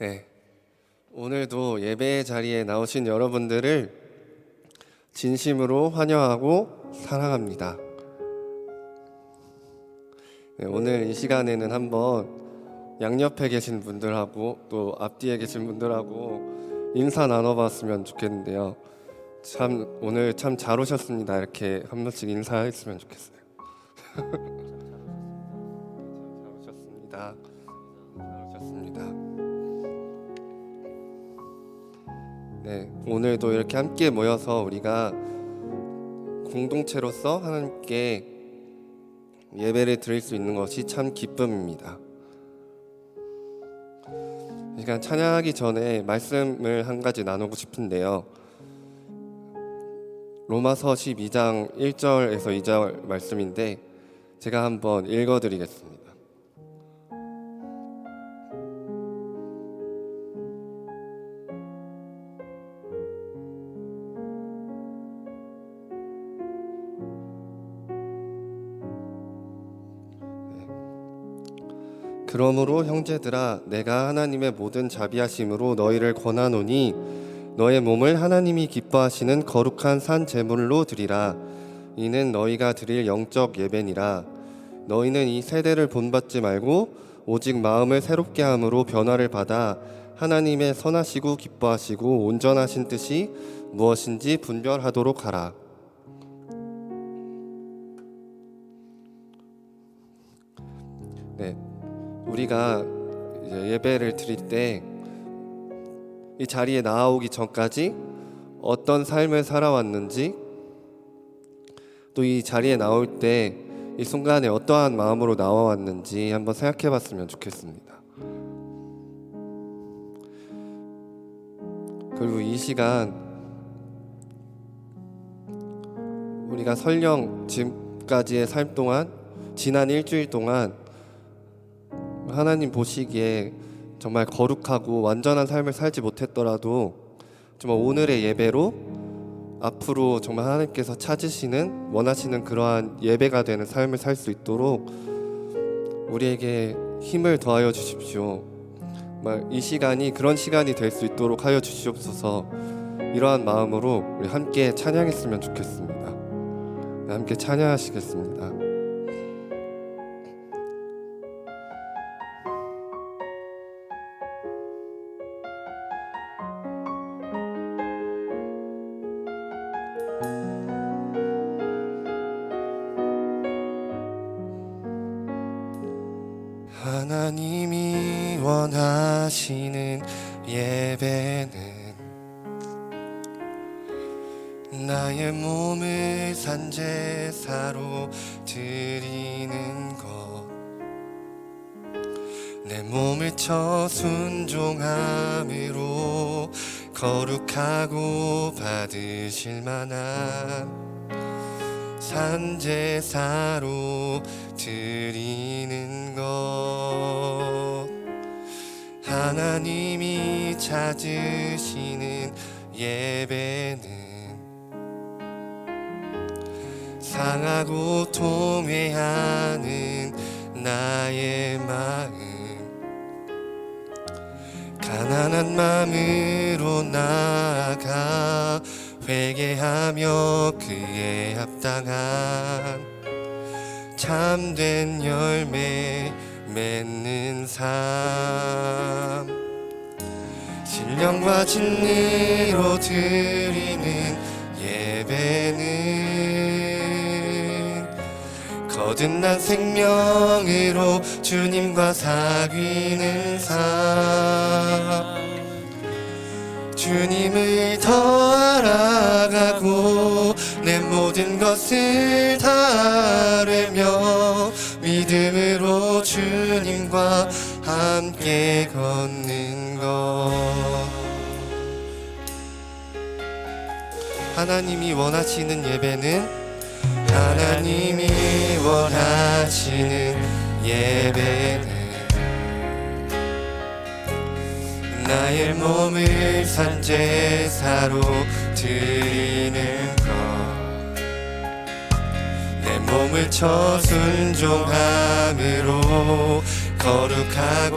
네, 오늘도 예배 자리에 나오신 여러분들을 진심으로 환영하고 사랑합니다. 네, 오늘 이 시간에는 한번 양옆에 계신 분들하고 또 앞뒤에 계신 분들하고 인사 나눠봤으면 좋겠는데요. 오늘 참 잘 오셨습니다. 이렇게 한 번씩 인사했으면 좋겠어요. 잘 오셨습니다. 잘 오셨습니다. 네, 오늘도 이렇게 함께 모여서 우리가 공동체로서 하나님께 예배를 드릴 수 있는 것이 참 기쁨입니다. 이 시간 찬양하기 전에 말씀을 한 가지 나누고 싶은데요. 로마서 12장 1절에서 2절 말씀인데 제가 한번 읽어드리겠습니다. 그러므로 형제들아, 내가 하나님의 모든 자비하심으로 너희를 권하노니 너의 몸을 하나님이 기뻐하시는 거룩한 산 제물로 드리라. 이는 너희가 드릴 영적 예배니라. 너희는 이 세대를 본받지 말고 오직 마음을 새롭게 함으로 변화를 받아 하나님의 선하시고 기뻐하시고 온전하신 뜻이 무엇인지 분별하도록 하라. 네, 우리가 이제 예배를 드릴 때 이 자리에 나오기 전까지 어떤 삶을 살아왔는지, 또 이 자리에 나올 때 이 순간에 어떠한 마음으로 나와왔는지 한번 생각해 봤으면 좋겠습니다. 그리고 이 시간 우리가 설령 지금까지의 삶 동안, 지난 일주일 동안 하나님 보시기에 정말 거룩하고 완전한 삶을 살지 못했더라도 정말 오늘의 예배로 앞으로 정말 하나님께서 찾으시는, 원하시는 그러한 예배가 되는 삶을 살 수 있도록 우리에게 힘을 더하여 주십시오. 정말 이 시간이 그런 시간이 될 수 있도록 하여 주시옵소서. 이러한 마음으로 우리 함께 찬양했으면 좋겠습니다. 함께 찬양하시겠습니다. 하나님이 원하시는 예배는 나의 몸을 산제사로 드리는 것, 내 몸을 쳐 순종함으로 거룩하고 받으실 만한 산제사로 드리는 것, 하나님이 찾으시는 예배는 상하고 통회하는 나의 마음, 가난한 마음으로 나아가 회개하며 그에 합당한 참된 열매 맺는 삶, 신령과 진리로 드리는 예배는 거듭난 생명으로 주님과 사귀는 삶, 주님을 더 알아가고 내 모든 것을 다르며 믿음으로 주님과 함께 걷는 것, 하나님이 원하시는 예배는, 하나님이 원하시는 예배는 나의 몸을 산제사로 드리는 것, 내 몸을 쳐 순종함으로 거룩하고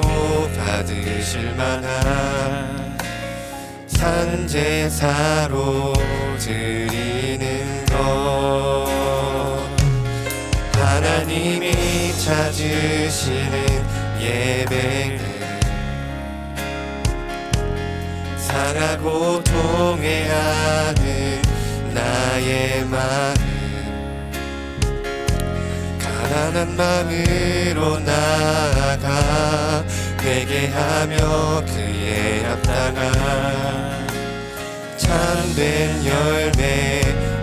받으실 만한 산제사로 드리는 것, 하나님이 찾으시는 예배는 상하고 통회하는 나의 마음, 가난한 마음으로 나아가 회개하며 그에 합당한 참된 열매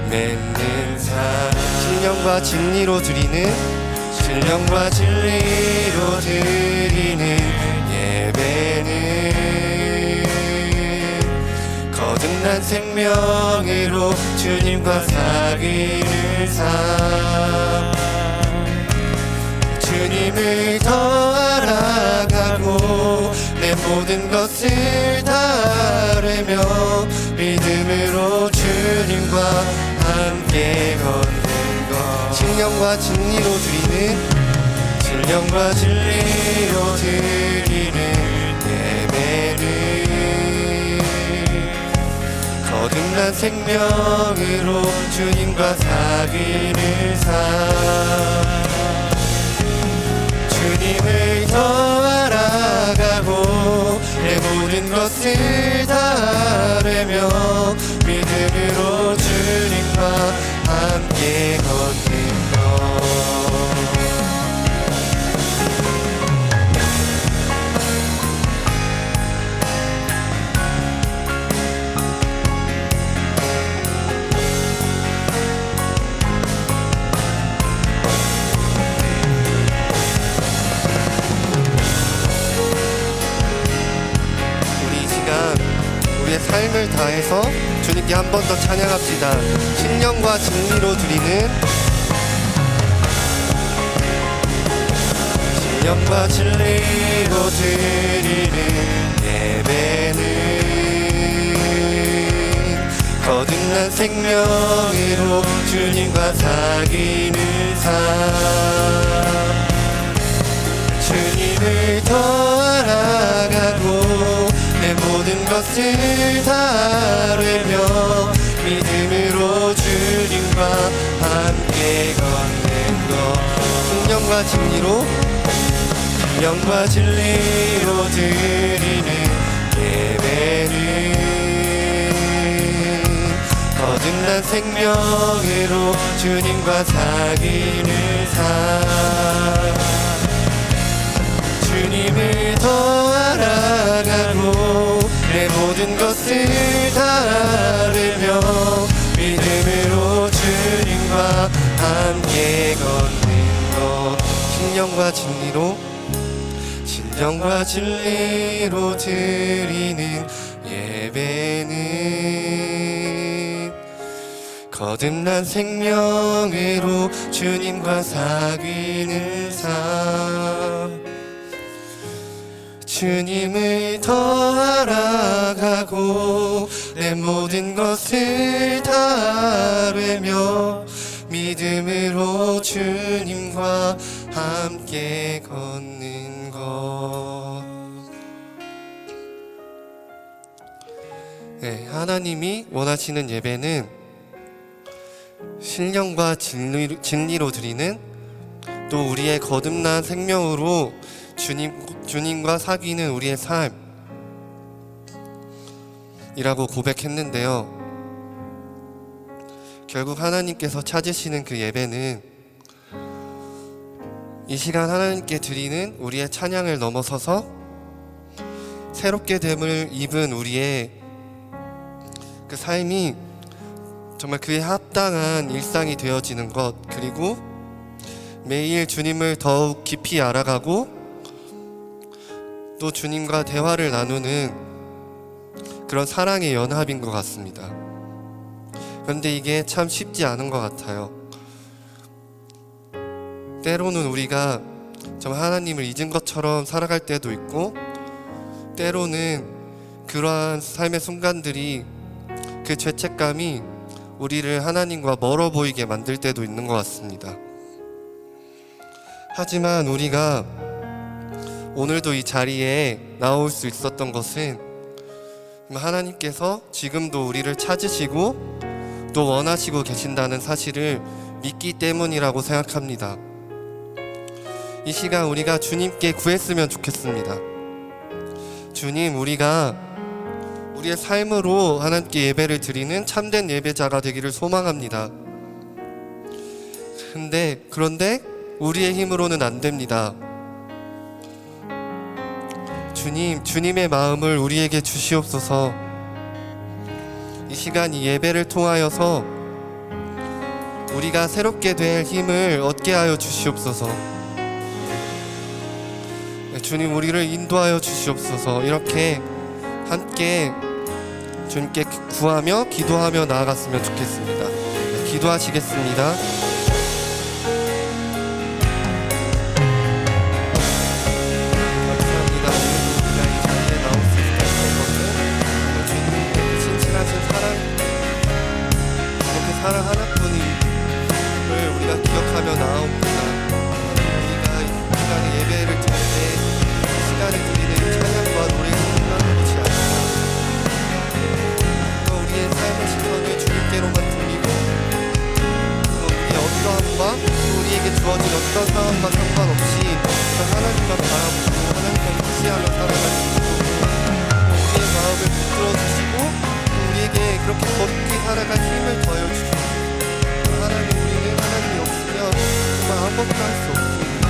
맺는 삶, 신령과 진리로 드리는 예배는 거듭난 생명으로 주님과 사귀는 삶, 주님을 더 알아가고 내 모든 것을 다르며 믿음으로 주님과 함께 걷는 것, 신령과 진리로 드리는 예배는 거듭난 생명으로 주님과 사귀는 삶, 주님을 더 알아가고 내 모든 것을 다르며 믿음으로 주님과 함께 걷는 것. 우리의 삶을 다해서 주님께 한 번 더 찬양합시다. 신령과 진리로 드리는 예배는 거듭난 생명으로 주님과 사귀는 삶, 주님을 더 알아가고 내 모든 것을 다르며 믿음으로 주님과 함께 걷는 것, 신령과 진리로 드리는 예배는 거듭난 생명으로 주님과 사귀는 삶, 주님을 더 알아가고 내 모든 것을 다르며 믿음으로 주님과 함께 걷는 것, 신령과 진리로 드리는 예배는 거듭난 생명으로 주님과 사귀는 삶, 주님을 더 알아가고 내 모든 것을 다르며 믿음으로 주님과 함께 걷는 것. 네, 하나님이 원하시는 예배는 신령과 진리로 드리는, 또 우리의 거듭난 생명으로 주님과 사귀는 우리의 삶이라고 고백했는데요. 결국 하나님께서 찾으시는 그 예배는 이 시간 하나님께 드리는 우리의 찬양을 넘어서서 새롭게 됨을 입은 우리의 그 삶이 정말 그에 합당한 일상이 되어지는 것, 그리고 매일 주님을 더욱 깊이 알아가고 또 주님과 대화를 나누는 그런 사랑의 연합인 것 같습니다. 그런데 이게 참 쉽지 않은 것 같아요. 때로는 우리가 정말 하나님을 잊은 것처럼 살아갈 때도 있고, 때로는 그러한 삶의 순간들이, 그 죄책감이 우리를 하나님과 멀어 보이게 만들 때도 있는 것 같습니다. 하지만 우리가 오늘도 이 자리에 나올 수 있었던 것은 하나님께서 지금도 우리를 찾으시고 또 원하시고 계신다는 사실을 믿기 때문이라고 생각합니다. 이 시간 우리가 주님께 구했으면 좋겠습니다. 주님, 우리가 우리의 삶으로 하나님께 예배를 드리는 참된 예배자가 되기를 소망합니다. 그런데 우리의 힘으로는 안 됩니다. 주님, 주님의 마음을 우리에게 주시옵소서. 이 시간 이 예배를 통하여서 우리가 새롭게 될 힘을 얻게 하여 주시옵소서. 주님, 우리를 인도하여 주시옵소서. 이렇게 함께 주님께 구하며 기도하며 나아갔으면 좋겠습니다. 기도하시겠습니다. 감사합니다. 우리가 이 자리에 나올 수 있었던 것은 주님의 신실하신 사랑, 그렇게 사랑 하나뿐을 우리가 기억하며 나옵니다. 우리가 이 시간에 예배를 드릴 때 시간에 드리는 찬양과 노래가 끝나는 것이 아니라 우리의 삶의 시선을 주님께로만 돌리고 우리의 어떠함과 우리에게 주어진 어떤 상황과 상관없이 하나님만 바라보고 하나님만 의지하며 살아갈 수 있도록 우리의 마음을 붙들어 주시고 우리에게 그렇게 걷게 살아갈 힘을 더해 주시고 하나님, 우리는 하나님이 없으면 정말 아무것도 할 수 없습니다.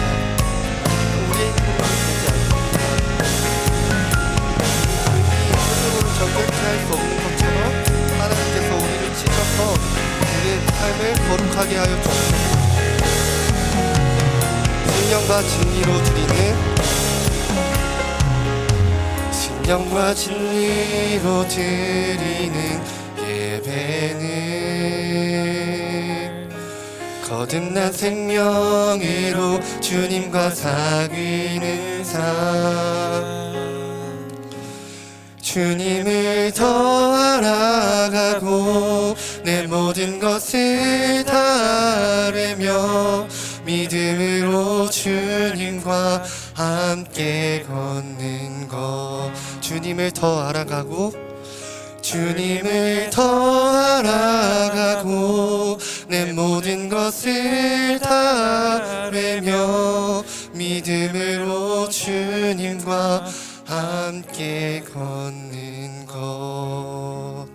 우리의 힘으로는 되지 않습니다. 정결케 할 수 없는 것처럼 하나님께서 우리를 치셔서 우리의 삶을 거룩하게 하여 주시옵소서. 신령과 진리로 드리는 예배는 거듭난 생명으로 주님과 사귀는 삶, 주님을 더 알아가고 내 모든 것을 다르며 믿음으로 주님과 함께 걷는 것. 주님을 더 알아가고 주님을 더 알아가고 내 모든 것을 다르며 믿음으로 주님과 함께 걷는 것.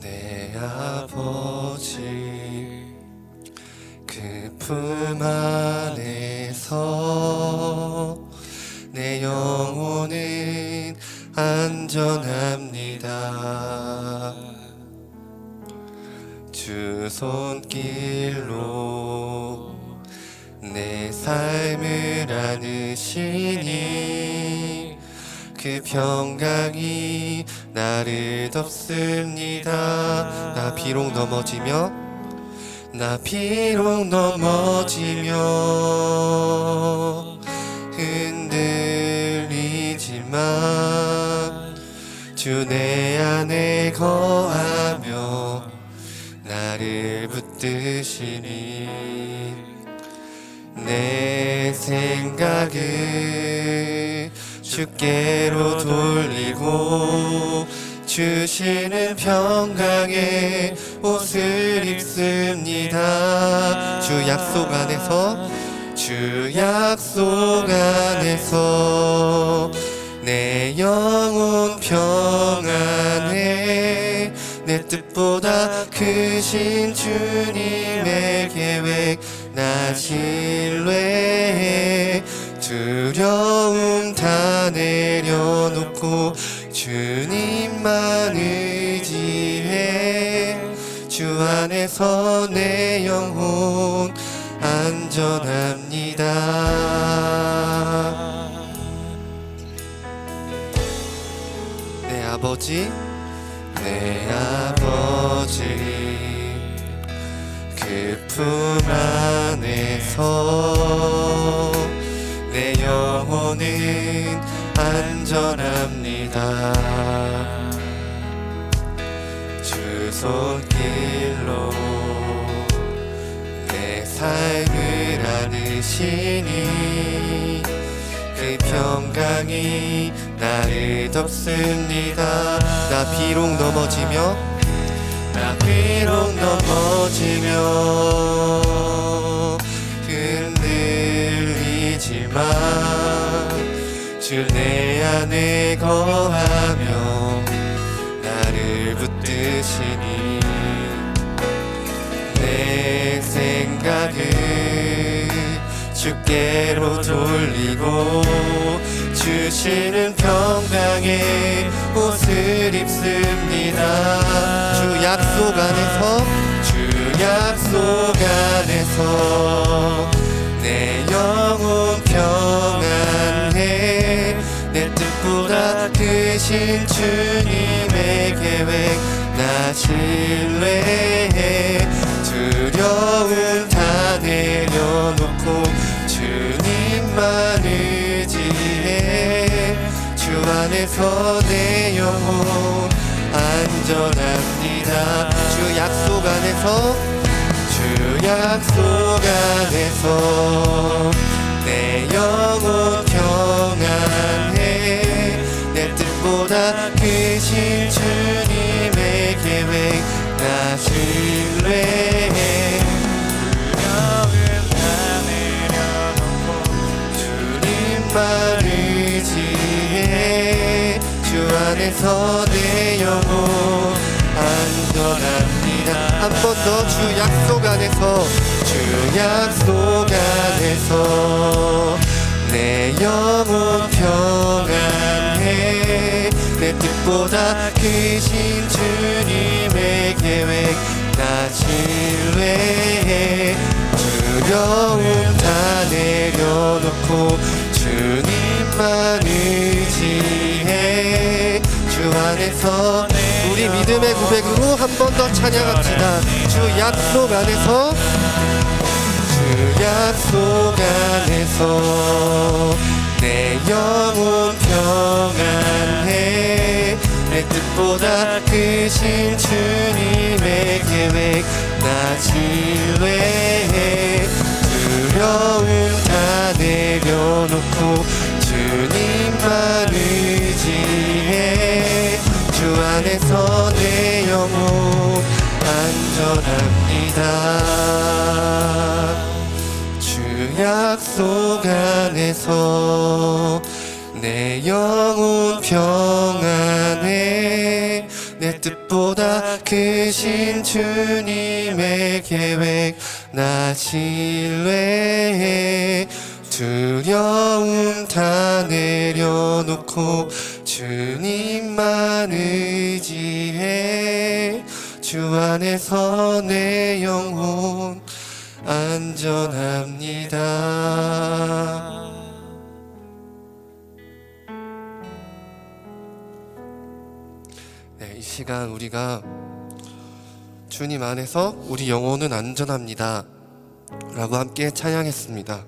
내 아버지 그 품 안에서 내 영혼은 안전합니다. 주 손길로 내 삶을 안으시니 그 평강이 나를 덮습니다. 나 비록 넘어지며 흔들리지만 주 내 안에 거하며 나를 붙드시니 내 생각을 주께로 돌리고 주시는 평강의 옷을 입습니다. 주 약속 안에서 내 영혼 평안해. 내 뜻보다 크신 주님의 계획 나 신뢰해. 두려움 다 내려놓고 주님만 의지해. 주 안에서 내 영혼 안전합니다. 아버지, 내 아버지, 그 품 안에서 내 영혼은 안전합니다. 주 손길로 내 삶을 안으시니 그 평강이 나를 덮습니다. 나 비록 넘어지며 흔들리지만 주 내 안에 거하며 나를 붙드시니 내 생각을 주께로 돌리고 주시는 평강의 옷을 입습니다. 주 약속 안에서 내 영혼 평안해. 내 뜻보다 크신 주님의 계획 나 신뢰해. 두려움 다 내려놓고 주님만 의지해. 주 안에서 내 영혼 안전합니다. 주 약속 안에서 내 영혼 평안해. 내 뜻보다 크신 주님의 계획 나 신뢰해. 두려움 다 내려놓고 주님만 의지해. 주 안에서 내 영혼 안전합니다. 한 번 더 주 약속 안에서 내 영혼 평안해. 내 뜻보다 크신 주님의 계획 나 신뢰해. 두려움 다 내려놓고 주님만 의지해. 주 안에서 우리 믿음의 고백으로 한 번 더 찬양합시다. 주 약속 안에서 내 영혼 평안해. 내 뜻보다 크신 주님의 계획 나 신뢰해. 두려움 다 내려놓고 주님만 의지해. 주 안에서 내 영혼 안전합니다. 주 약속 안에서 내 영혼 평안해. 내 뜻보다 크신 주님의 계획 나 신뢰해. 두려움 다 내려놓고 주님만 의지해. 주 안에서 내 영혼 안전합니다. 네, 이 시간 우리가 주님 안에서 우리 영혼은 안전합니다 라고 함께 찬양했습니다.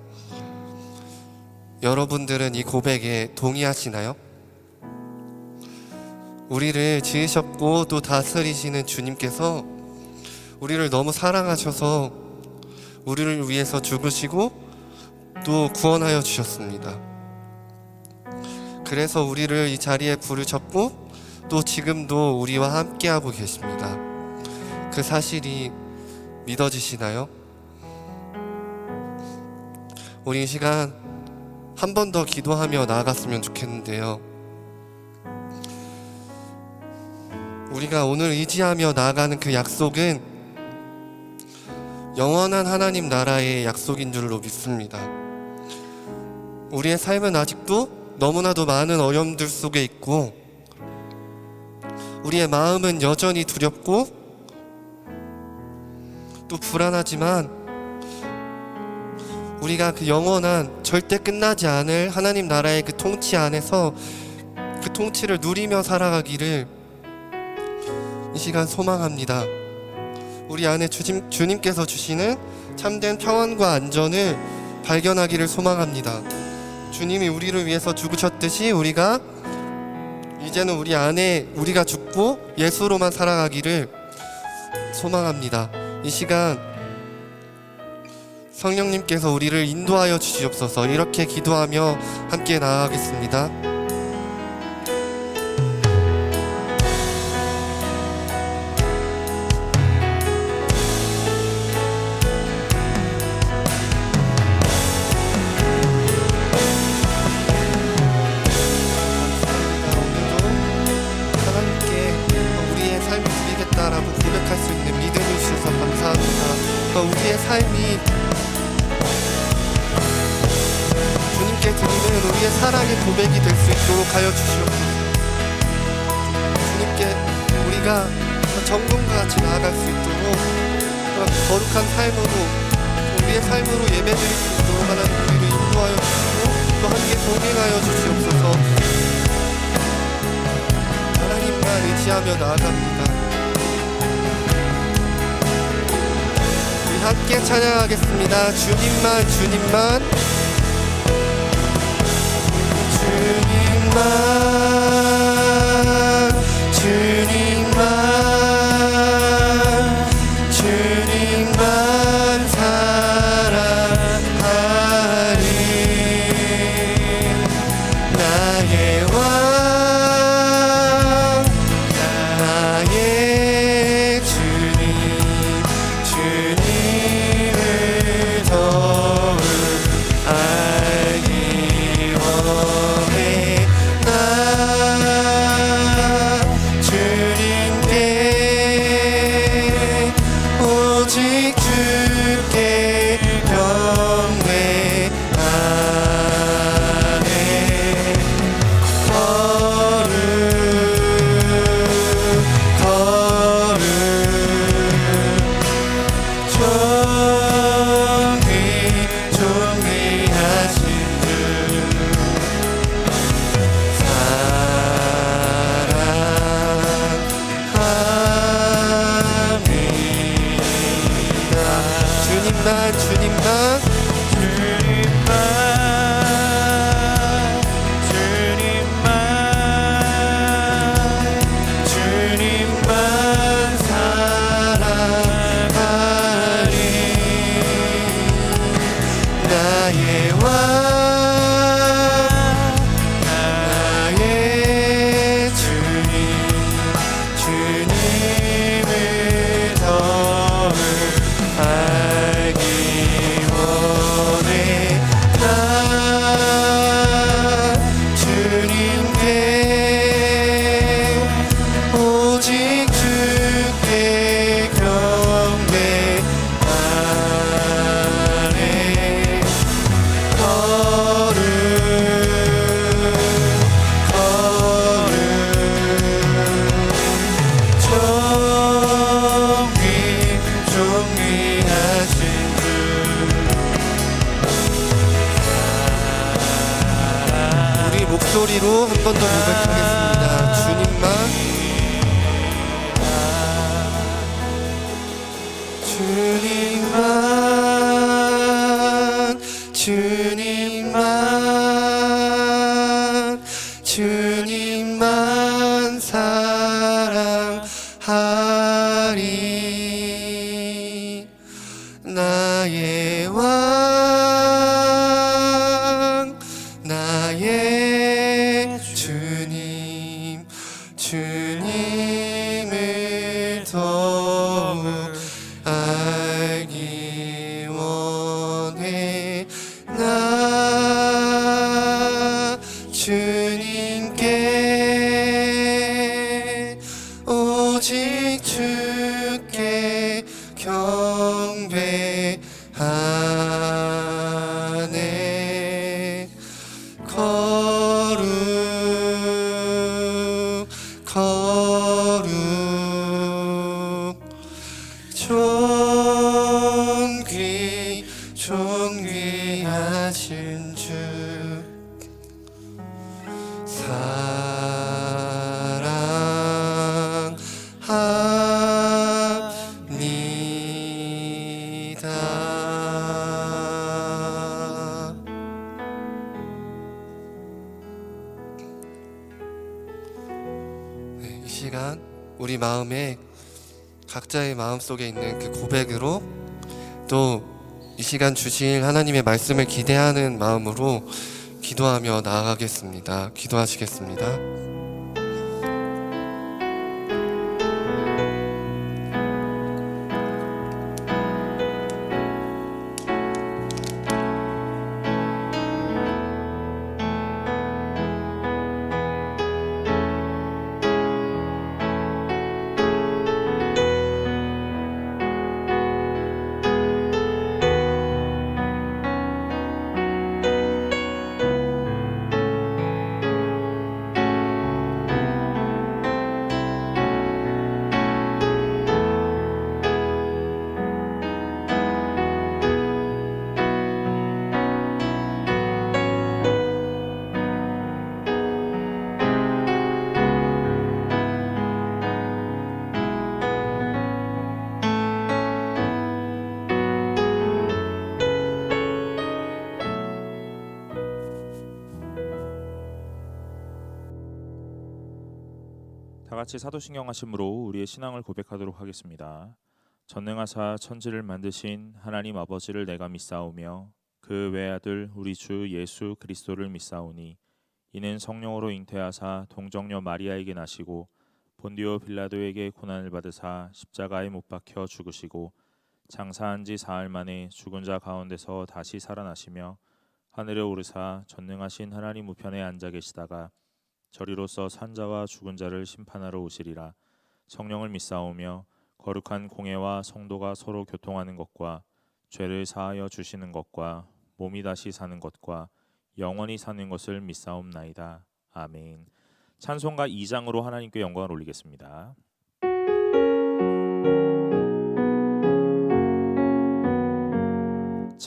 여러분들은 이 고백에 동의하시나요? 우리를 지으셨고 또 다스리시는 주님께서 우리를 너무 사랑하셔서 우리를 위해서 죽으시고 또 구원하여 주셨습니다. 그래서 우리를 이 자리에 부르셨고 또 지금도 우리와 함께하고 계십니다. 그 사실이 믿어지시나요? 우리 이 시간 한 번 더 기도하며 나아갔으면 좋겠는데요. 우리가 오늘 의지하며 나아가는 그 약속은 영원한 하나님 나라의 약속인 줄로 믿습니다. 우리의 삶은 아직도 너무나도 많은 어려움들 속에 있고 우리의 마음은 여전히 두렵고 또 불안하지만 우리가 그 영원한 절대 끝나지 않을 하나님 나라의 그 통치 안에서 그 통치를 누리며 살아가기를 이 시간 소망합니다. 우리 안에 주님께서 주시는 참된 평안과 안전을 발견하기를 소망합니다. 주님이 우리를 위해서 죽으셨듯이 우리가 이제는 우리 안에 우리가 죽고 예수로만 살아가기를 소망합니다. 이 시간 성령님께서 우리를 인도하여 주시옵소서. 이렇게 기도하며 함께 나아가겠습니다. 라고 고백할 수 있는 믿음을 주셔서 감사합니다. 우리의 삶이 주님께 드리는 우리의 사랑의 고백이 될 수 있도록 하여 주시옵소서. 주님께 우리가 정금과 같이 나아갈 수 있도록 거룩한 삶으로 우리의 삶으로 예배드릴 수 있도록 하나님 우리를 인도하여 주시고 또 함께 동행하여 주시옵소서. 하나님만 의지하며 나아갑니다. 함께 찬양하겠습니다. 주님만 주님만 주님만 주님만 주님만 사랑하리. 나의 왕 나의 주님 주님을 더욱 알기 원해. 나 주님께 오직 주께 경배하네. 거룩 거룩 존귀하신 주 사랑합니다. 주님만 주님만 주님만 사랑하리. 나의 왕 나의 주님 주님을 더욱 알기 원해. 나 주님께 오직 주께 경배하네. 거룩 거룩 존귀하신 주 우리 목소리로 한 번 더 고백하겠습니다. 주님만 주님만 주님만 사랑하리. 나의 왕 나의 주님 주님을 더욱 알기 원해. 나 주님께 오직 주께 경배하네. 거룩 거룩 존귀하신 주 사랑합니다. 시간 우리 마음에 각자의 마음 속에 있는 그 고백으로 또 이 시간 주실 하나님의 말씀을 기대하는 마음으로 기도하며 나아가겠습니다. 기도하시겠습니다. 다 같이 사도신경 하심으로 우리의 신앙을 고백하도록 하겠습니다. 전능하사 천지를 만드신 하나님 아버지를 내가 믿사오며 그 외아들 우리 주 예수 그리스도를 믿사오니 이는 성령으로 잉태하사 동정녀 마리아에게 나시고 본디오 빌라도에게 고난을 받으사 십자가에 못 박혀 죽으시고 장사한 지 사흘 만에 죽은 자 가운데서 다시 살아나시며 하늘에 오르사 전능하신 하나님 우편에 앉아 계시다가 저리로서 산자와 죽은 자를 심판하러 오시리라. 성령을 믿사오며 거룩한 공회와 성도가 서로 교통하는 것과 죄를 사하여 주시는 것과 몸이 다시 사는 것과 영원히 사는 것을 믿사옵나이다. 아멘. 찬송가 2장으로 하나님께 영광을 올리겠습니다.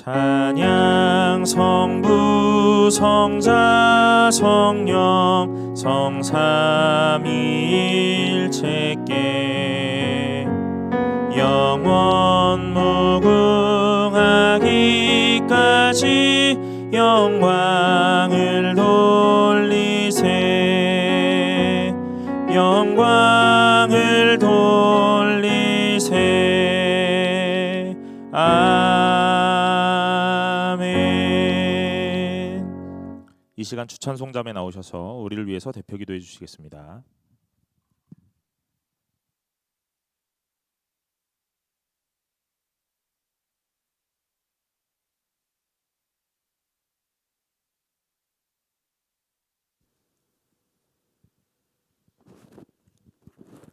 찬양 성부 성자 성령 성삼위일체께 영원 무궁하기까지 영광을 돌리세 영광을 돌리세 이 시간 추천송자매 나오셔서 우리를 위해서 대표 기도해 주시겠습니다.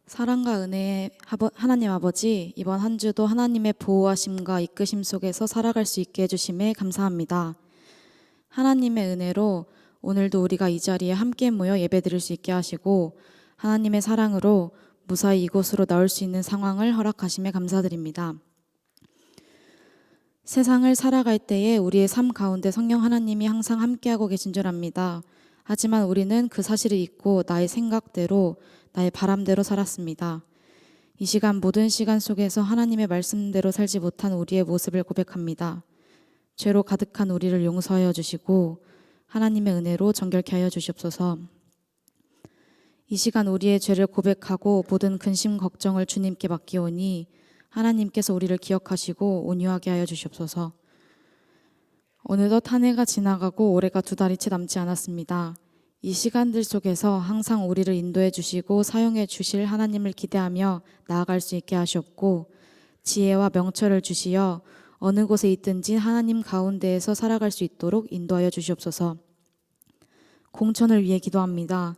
사랑과 은혜의 하나님 아버지, 이번 한 주도 하나님의 보호하심과 이끄심 속에서 살아갈 수 있게 해주심에 감사합니다. 하나님의 은혜로 오늘도 우리가 이 자리에 함께 모여 예배드릴 수 있게 하시고 하나님의 사랑으로 무사히 이곳으로 나올 수 있는 상황을 허락하심에 감사드립니다. 세상을 살아갈 때에 우리의 삶 가운데 성령 하나님이 항상 함께하고 계신 줄 압니다. 하지만 우리는 그 사실을 잊고 나의 생각대로 나의 바람대로 살았습니다. 이 시간 모든 시간 속에서 하나님의 말씀대로 살지 못한 우리의 모습을 고백합니다. 죄로 가득한 우리를 용서하여 주시고 하나님의 은혜로 정결케 하여 주시옵소서. 이 시간 우리의 죄를 고백하고 모든 근심 걱정을 주님께 맡기오니 하나님께서 우리를 기억하시고 온유하게 하여 주시옵소서. 어느덧 한 해가 지나가고 올해가 2달이 채 남지 않았습니다. 이 시간들 속에서 항상 우리를 인도해 주시고 사용해 주실 하나님을 기대하며 나아갈 수 있게 하시옵고 지혜와 명철을 주시어 어느 곳에 있든지 하나님 가운데에서 살아갈 수 있도록 인도하여 주시옵소서. 공천을 위해 기도합니다.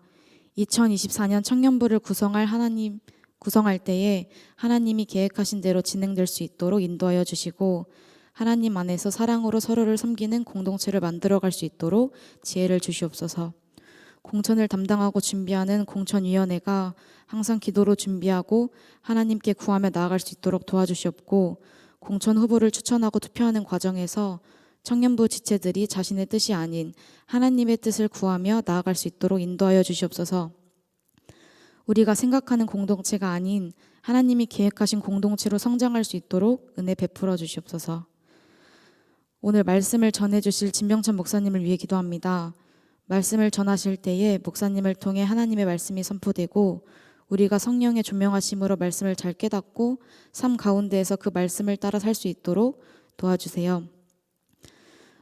2024년 청년부를 구성할 때에 하나님이 계획하신 대로 진행될 수 있도록 인도하여 주시고 하나님 안에서 사랑으로 서로를 섬기는 공동체를 만들어갈 수 있도록 지혜를 주시옵소서. 공천을 담당하고 준비하는 공천위원회가 항상 기도로 준비하고 하나님께 구하며 나아갈 수 있도록 도와주시옵고 공천 후보를 추천하고 투표하는 과정에서 청년부 지체들이 자신의 뜻이 아닌 하나님의 뜻을 구하며 나아갈 수 있도록 인도하여 주시옵소서. 우리가 생각하는 공동체가 아닌 하나님이 계획하신 공동체로 성장할 수 있도록 은혜 베풀어 주시옵소서. 오늘 말씀을 전해주실 진병찬 목사님을 위해 기도합니다. 말씀을 전하실 때에 목사님을 통해 하나님의 말씀이 선포되고 우리가 성령의 조명하심으로 말씀을 잘 깨닫고 삶 가운데에서 그 말씀을 따라 살 수 있도록 도와주세요.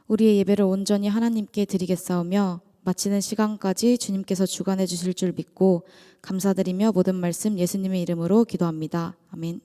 우리의 예배를 온전히 하나님께 드리겠사오며 마치는 시간까지 주님께서 주관해 주실 줄 믿고 감사드리며 모든 말씀 예수님의 이름으로 기도합니다. 아멘.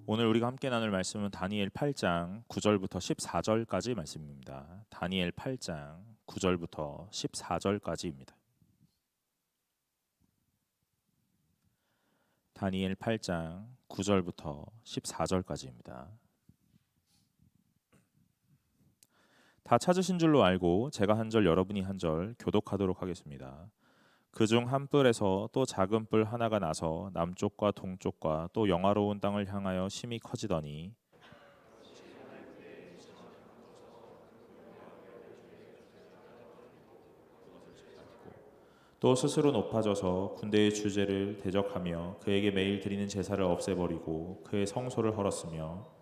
오늘 우리가 함께 나눌 말씀은 다니엘 8장 9절부터 14절까지 말씀입니다. 다니엘 8장 9절부터 14절까지입니다. 다니엘 8장 9절부터 14절까지입니다. 다 찾으신 줄로 알고 제가 한 절 여러분이 한 절 교독하도록 하겠습니다. 그중 한 뿔에서 또 작은 뿔 하나가 나서 남쪽과 동쪽과 또 영화로운 땅을 향하여 심히 커지더니 또 스스로 높아져서 군대의 주제를 대적하며 그에게 매일 드리는 제사를 없애버리고 그의 성소를 헐었으며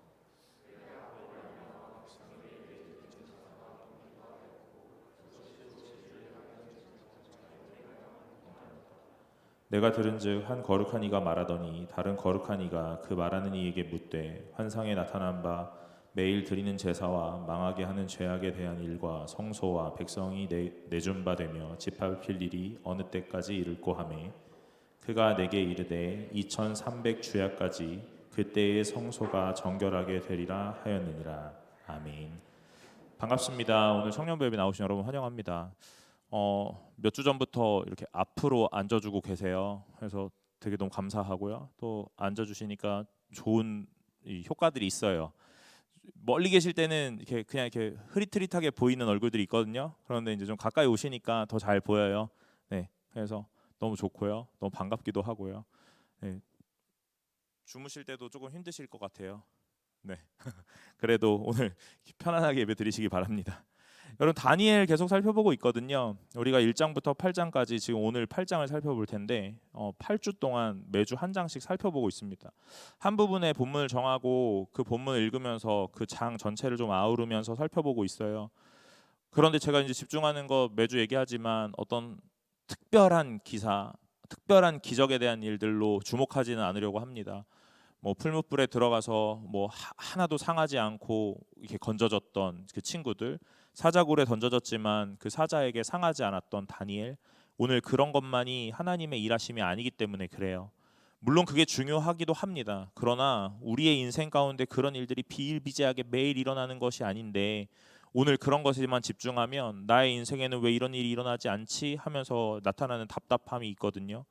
내가 들은즉 한 거룩한 이가 말하더니 다른 거룩한 이가 그 말하는 이에게 묻되 환상에 나타난 바 매일 드리는 제사와 망하게 하는 죄악에 대한 일과 성소와 백성이 내준 바 되며 집합일 일이 어느 때까지 이를꼬 하매 그가 내게 이르되 2300 주야까지 그때의 성소가 정결하게 되리라 하였느니라. 아멘. 반갑습니다. 오늘 청년부 예배 나오신 여러분 환영합니다. 몇 주 전부터 이렇게 앞으로 앉아주고 계세요. 그래서 되게 너무 감사하고요. 또 앉아주시니까 좋은 효과들이 있어요. 멀리 계실 때는 이렇게 그냥 이렇게 흐릿흐릿하게 보이는 얼굴들이 있거든요. 그런데 이제 좀 가까이 오시니까 더 잘 보여요. 네, 그래서 너무 좋고요. 너무 반갑기도 하고요. 네, 주무실 때도 조금 힘드실 것 같아요. 네, 그래도 오늘 편안하게 예배 드리시기 바랍니다. 여러분 다니엘 계속 살펴보고 있거든요. 우리가 1장부터 8장까지 지금 오늘 8장을 살펴볼 텐데 8주 동안 매주 한 장씩 살펴보고 있습니다. 한 부분의 본문을 정하고 그 본문을 읽으면서 그 장 전체를 좀 아우르면서 살펴보고 있어요. 그런데 제가 이제 집중하는 거 매주 얘기하지만 어떤 특별한 기사, 특별한 기적에 대한 일들로 주목하지는 않으려고 합니다. 뭐 풀무불에 들어가서 뭐 하나도 상하지 않고 이렇게 건져졌던 그 친구들, 사자굴에 던져졌지만 그 사자에게 상하지 않았던 다니엘, 오늘 그런 것만이 하나님의 일하심이 아니기 때문에 그래요. 물론 그게 중요하기도 합니다. 그러나 우리의 인생 가운데 그런 일들이 비일비재하게 매일 일어나는 것이 아닌데 오늘 그런 것에만 집중하면 나의 인생에는 왜 이런 일이 일어나지 않지 하면서 나타나는 답답함이 있거든요.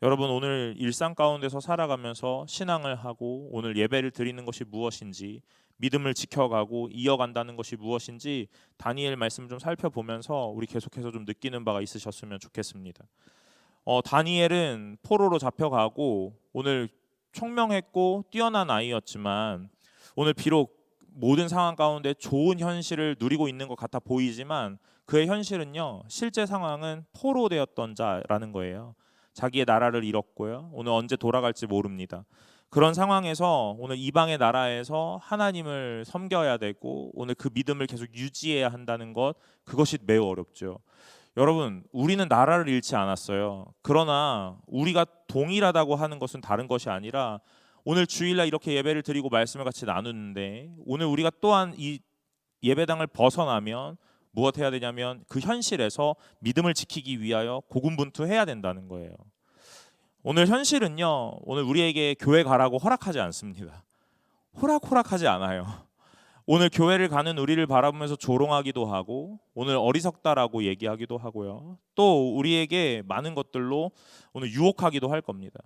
여러분 오늘 일상 가운데서 살아가면서 신앙을 하고 오늘 예배를 드리는 것이 무엇인지, 믿음을 지켜가고 이어간다는 것이 무엇인지 다니엘 말씀 좀 살펴보면서 우리 계속해서 좀 느끼는 바가 있으셨으면 좋겠습니다. 다니엘은 포로로 잡혀가고 오늘 총명했고 뛰어난 아이였지만 오늘 비록 모든 상황 가운데 좋은 현실을 누리고 있는 것 같아 보이지만 그의 현실은요, 실제 상황은 포로되었던 자라는 거예요. 자기의 나라를 잃었고요. 오늘 언제 돌아갈지 모릅니다. 그런 상황에서 오늘 이방의 나라에서 하나님을 섬겨야 되고 오늘 그 믿음을 계속 유지해야 한다는 것, 그것이 매우 어렵죠. 여러분, 우리는 나라를 잃지 않았어요. 그러나 우리가 동일하다고 하는 것은 다른 것이 아니라 오늘 주일날 이렇게 예배를 드리고 말씀을 같이 나누는데 오늘 우리가 또한 이 예배당을 벗어나면 무엇 해야 되냐면 그 현실에서 믿음을 지키기 위하여 고군분투해야 된다는 거예요. 오늘 현실은요, 오늘 우리에게 교회 가라고 허락하지 않습니다. 호락호락하지 않아요. 오늘 교회를 가는 우리를 바라보면서 조롱하기도 하고 오늘 어리석다라고 얘기하기도 하고요. 또 우리에게 많은 것들로 오늘 유혹하기도 할 겁니다.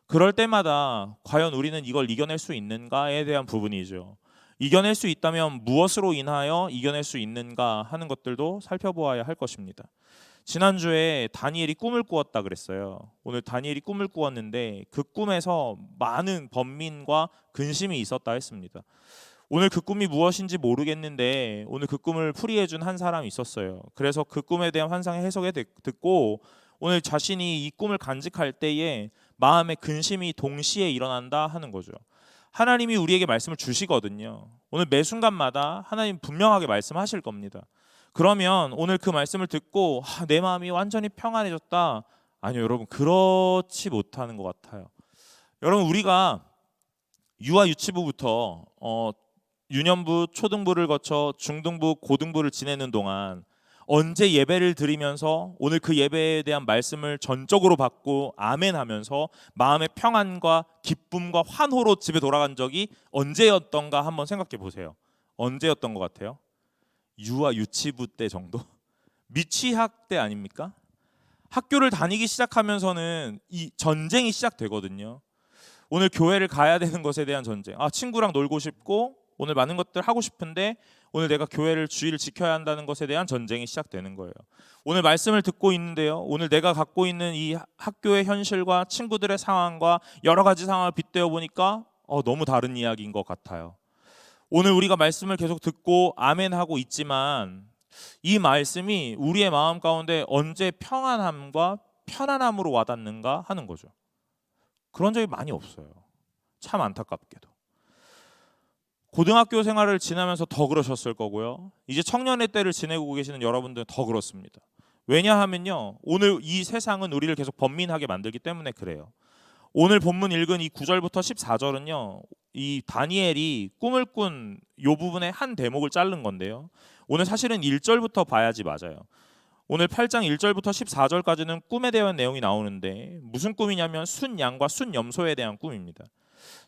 그럴 때마다 과연 우리는 이걸 이겨낼 수 있는가에 대한 부분이죠. 이겨낼 수 있다면 무엇으로 인하여 이겨낼 수 있는가 하는 것들도 살펴보아야 할 것입니다. 지난주에 다니엘이 꿈을 꾸었다 그랬어요. 오늘 다니엘이 꿈을 꾸었는데 그 꿈에서 많은 번민과 근심이 있었다 했습니다. 오늘 그 꿈이 무엇인지 모르겠는데 오늘 그 꿈을 풀이해 준 한 사람이 있었어요. 그래서 그 꿈에 대한 환상의 해석을 듣고 오늘 자신이 이 꿈을 간직할 때에 마음의 근심이 동시에 일어난다 하는 거죠. 하나님이 우리에게 말씀을 주시거든요. 오늘 매 순간마다 하나님 분명하게 말씀하실 겁니다. 그러면 오늘 그 말씀을 듣고 내 마음이 완전히 평안해졌다. 아니요, 여러분, 그렇지 못하는 것 같아요. 여러분, 우리가 유아 유치부부터 유년부, 초등부를 거쳐 중등부, 고등부를 지내는 동안 언제 예배를 드리면서 오늘 그 예배에 대한 말씀을 전적으로 받고 아멘 하면서 마음의 평안과 기쁨과 환호로 집에 돌아간 적이 언제였던가 한번 생각해 보세요. 언제였던 것 같아요? 유아 유치부 때 정도? 미취학 때 아닙니까? 학교를 다니기 시작하면서는 이 전쟁이 시작되거든요. 오늘 교회를 가야 되는 것에 대한 전쟁. 친구랑 놀고 싶고 오늘 많은 것들 하고 싶은데 오늘 내가 교회를 주의를 지켜야 한다는 것에 대한 전쟁이 시작되는 거예요. 오늘 말씀을 듣고 있는데요. 오늘 내가 갖고 있는 이 학교의 현실과 친구들의 상황과 여러 가지 상황을 빗대어 보니까 너무 다른 이야기인 것 같아요. 오늘 우리가 말씀을 계속 듣고 아멘하고 있지만 이 말씀이 우리의 마음 가운데 언제 평안함과 편안함으로 와닿는가 하는 거죠. 그런 적이 많이 없어요. 참 안타깝게도. 고등학교 생활을 지나면서 더 그러셨을 거고요. 이제 청년의 때를 지내고 계시는 여러분들은 더 그렇습니다. 왜냐하면요, 오늘 이 세상은 우리를 계속 번민하게 만들기 때문에 그래요. 오늘 본문 읽은 이 9절부터 14절은요, 이 다니엘이 꿈을 꾼 이 부분의 한 대목을 자른 건데요. 오늘 사실은 1절부터 봐야지 맞아요. 오늘 8장 1절부터 14절까지는 꿈에 대한 내용이 나오는데 무슨 꿈이냐면 순양과 순염소에 대한 꿈입니다.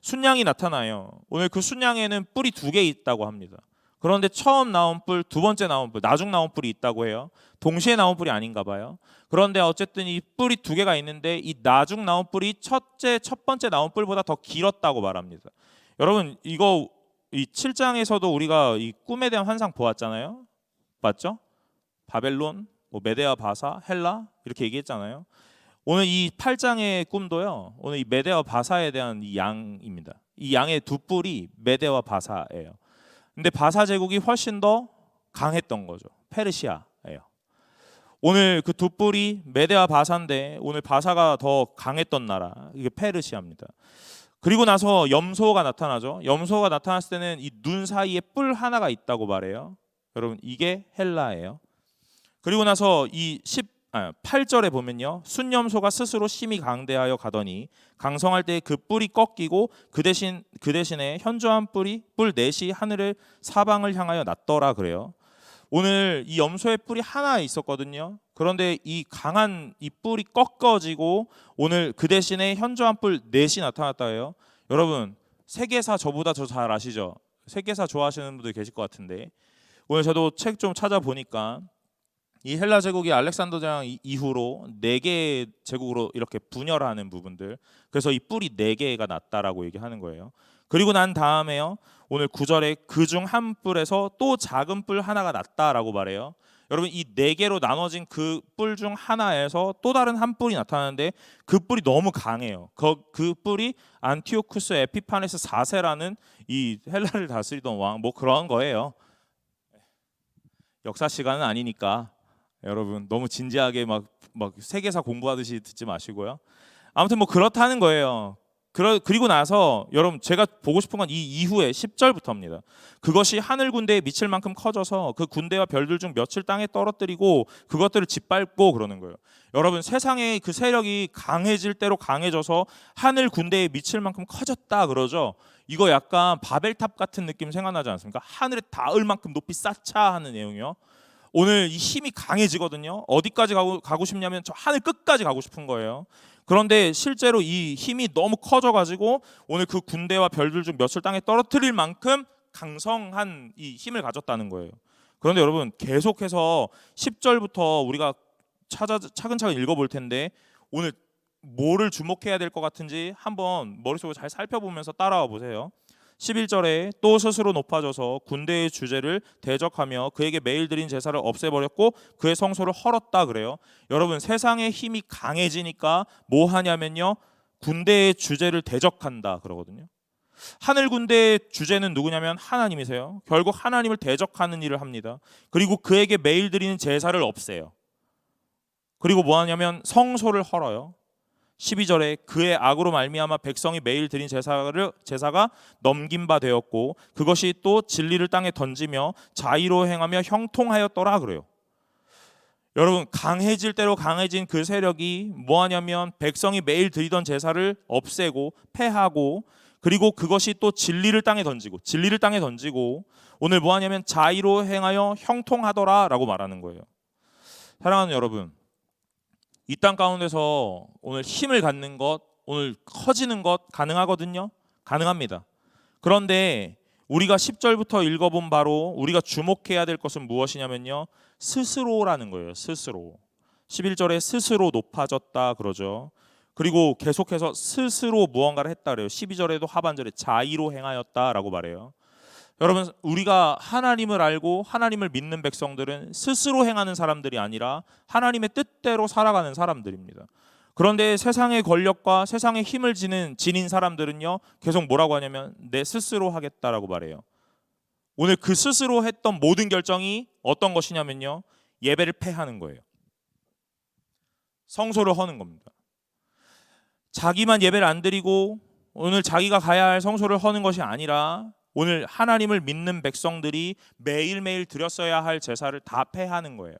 순양이 나타나요. 오늘 그 순양에는 뿔이 2개 있다고 합니다. 그런데 처음 나온 뿔, 두 번째 나온 뿔, 나중 나온 뿔이 있다고 해요. 동시에 나온 뿔이 아닌가 봐요. 그런데 어쨌든 이 뿔이 2개가 있는데 이 나중 나온 뿔이 첫 번째 나온 뿔보다 더 길었다고 말합니다. 여러분, 이거 이 7장에서도 우리가 이 꿈에 대한 환상 보았잖아요. 맞죠? 바벨론, 메데아 바사, 헬라 이렇게 얘기했잖아요. 오늘 이 8장의 꿈도요. 오늘 이 메데와 바사에 대한 이 양입니다. 이 양의 2뿔이 메데와 바사예요. 근데 바사 제국이 훨씬 더 강했던 거죠. 페르시아예요. 오늘 그 2뿔이 메데와 바사인데 오늘 바사가 더 강했던 나라, 이게 페르시아입니다. 그리고 나서 염소가 나타나죠. 염소가 나타났을 때는 이 눈 사이에 뿔 하나가 있다고 말해요. 여러분, 이게 헬라예요. 그리고 나서 이 8절에 보면요, 순염소가 스스로 심히 강대하여 가더니 강성할 때 그 뿔이 꺾이고 그 대신에 현저한 뿔 넷이 하늘의 사방을 향하여 났더라 그래요. 오늘 이 염소의 뿔이 하나 있었거든요. 그런데 이 강한 이 뿔이 꺾어지고 오늘 그 대신에 현저한 뿔 넷이 나타났다 해요. 여러분, 세계사 저보다 더 잘 아시죠? 세계사 좋아하시는 분들 계실 것 같은데 오늘 저도 책 좀 찾아보니까 이 헬라 제국이 알렉산더 대왕 이후로 4개의 제국으로 이렇게 분열하는 부분들, 그래서 이 뿔이 4개가 났다라고 얘기하는 거예요. 그리고 난 다음에요, 오늘 9절에 그중 한 뿔에서 또 작은 뿔 하나가 났다라고 말해요. 여러분, 이 4개로 나눠진 그 뿔 중 하나에서 또 다른 한 뿔이 나타나는데 그 뿔이 너무 강해요. 그 뿔이 안티오쿠스 에피파네스 4세라는 이 헬라를 다스리던 왕, 그런 거예요. 역사 시간은 아니니까 여러분 너무 진지하게 막 세계사 공부하듯이 듣지 마시고요. 아무튼 그렇다는 거예요. 그리고 나서 여러분, 제가 보고 싶은 건 이 이후에 10절부터입니다. 그것이 하늘 군대에 미칠 만큼 커져서 그 군대와 별들 중 며칠 땅에 떨어뜨리고 그것들을 짓밟고 그러는 거예요. 여러분, 세상의 그 세력이 강해질 대로 강해져서 하늘 군대에 미칠 만큼 커졌다 그러죠. 이거 약간 바벨탑 같은 느낌 생각나지 않습니까? 하늘에 닿을 만큼 높이 쌓자 하는 내용이요. 오늘 이 힘이 강해지거든요. 어디까지 가고 싶냐면 저 하늘 끝까지 가고 싶은 거예요. 그런데 실제로 이 힘이 너무 커져가지고 오늘 그 군대와 별들 중 몇을 땅에 떨어뜨릴 만큼 강성한 이 힘을 가졌다는 거예요. 그런데 여러분, 계속해서 10절부터 우리가 차근차근 읽어볼 텐데 오늘 뭐를 주목해야 될 것 같은지 한번 머릿속으로 잘 살펴보면서 따라와 보세요. 11절에 또 스스로 높아져서 군대의 주제를 대적하며 그에게 매일 드린 제사를 없애버렸고 그의 성소를 헐었다 그래요. 여러분, 세상의 힘이 강해지니까 뭐 하냐면요, 군대의 주제를 대적한다 그러거든요. 하늘 군대의 주제는 누구냐면 하나님이세요. 결국 하나님을 대적하는 일을 합니다. 그리고 그에게 매일 드리는 제사를 없애요. 그리고 뭐 하냐면 성소를 헐어요. 12절에 그의 악으로 말미암아 백성이 매일 드린 제사가 넘긴 바 되었고 그것이 또 진리를 땅에 던지며 자의로 행하며 형통하였더라 그래요. 여러분, 강해질 대로 강해진 그 세력이 뭐 하냐면 백성이 매일 드리던 제사를 없애고 패하고, 그리고 그것이 또 진리를 땅에 던지고 오늘 뭐 하냐면 자의로 행하여 형통하더라 라고 말하는 거예요. 사랑하는 여러분, 이 땅 가운데서 오늘 힘을 갖는 것, 오늘 커지는 것 가능하거든요. 가능합니다. 그런데 우리가 10절부터 읽어본 바로 우리가 주목해야 될 것은 무엇이냐면요, 스스로라는 거예요. 스스로. 11절에 스스로 높아졌다 그러죠. 그리고 계속해서 스스로 무언가를 했다 그래요. 12절에도 하반절에 자의로 행하였다라고 말해요. 여러분, 우리가 하나님을 알고 하나님을 믿는 백성들은 스스로 행하는 사람들이 아니라 하나님의 뜻대로 살아가는 사람들입니다. 그런데 세상의 권력과 세상의 힘을 지닌 사람들은요, 계속 뭐라고 하냐면 내 스스로 하겠다라고 말해요. 오늘 그 스스로 했던 모든 결정이 어떤 것이냐면요, 예배를 패하는 거예요. 성소를 허는 겁니다. 자기만 예배를 안 드리고 오늘 자기가 가야 할 성소를 허는 것이 아니라 오늘 하나님을 믿는 백성들이 매일매일 드렸어야 할 제사를 다 패하는 거예요.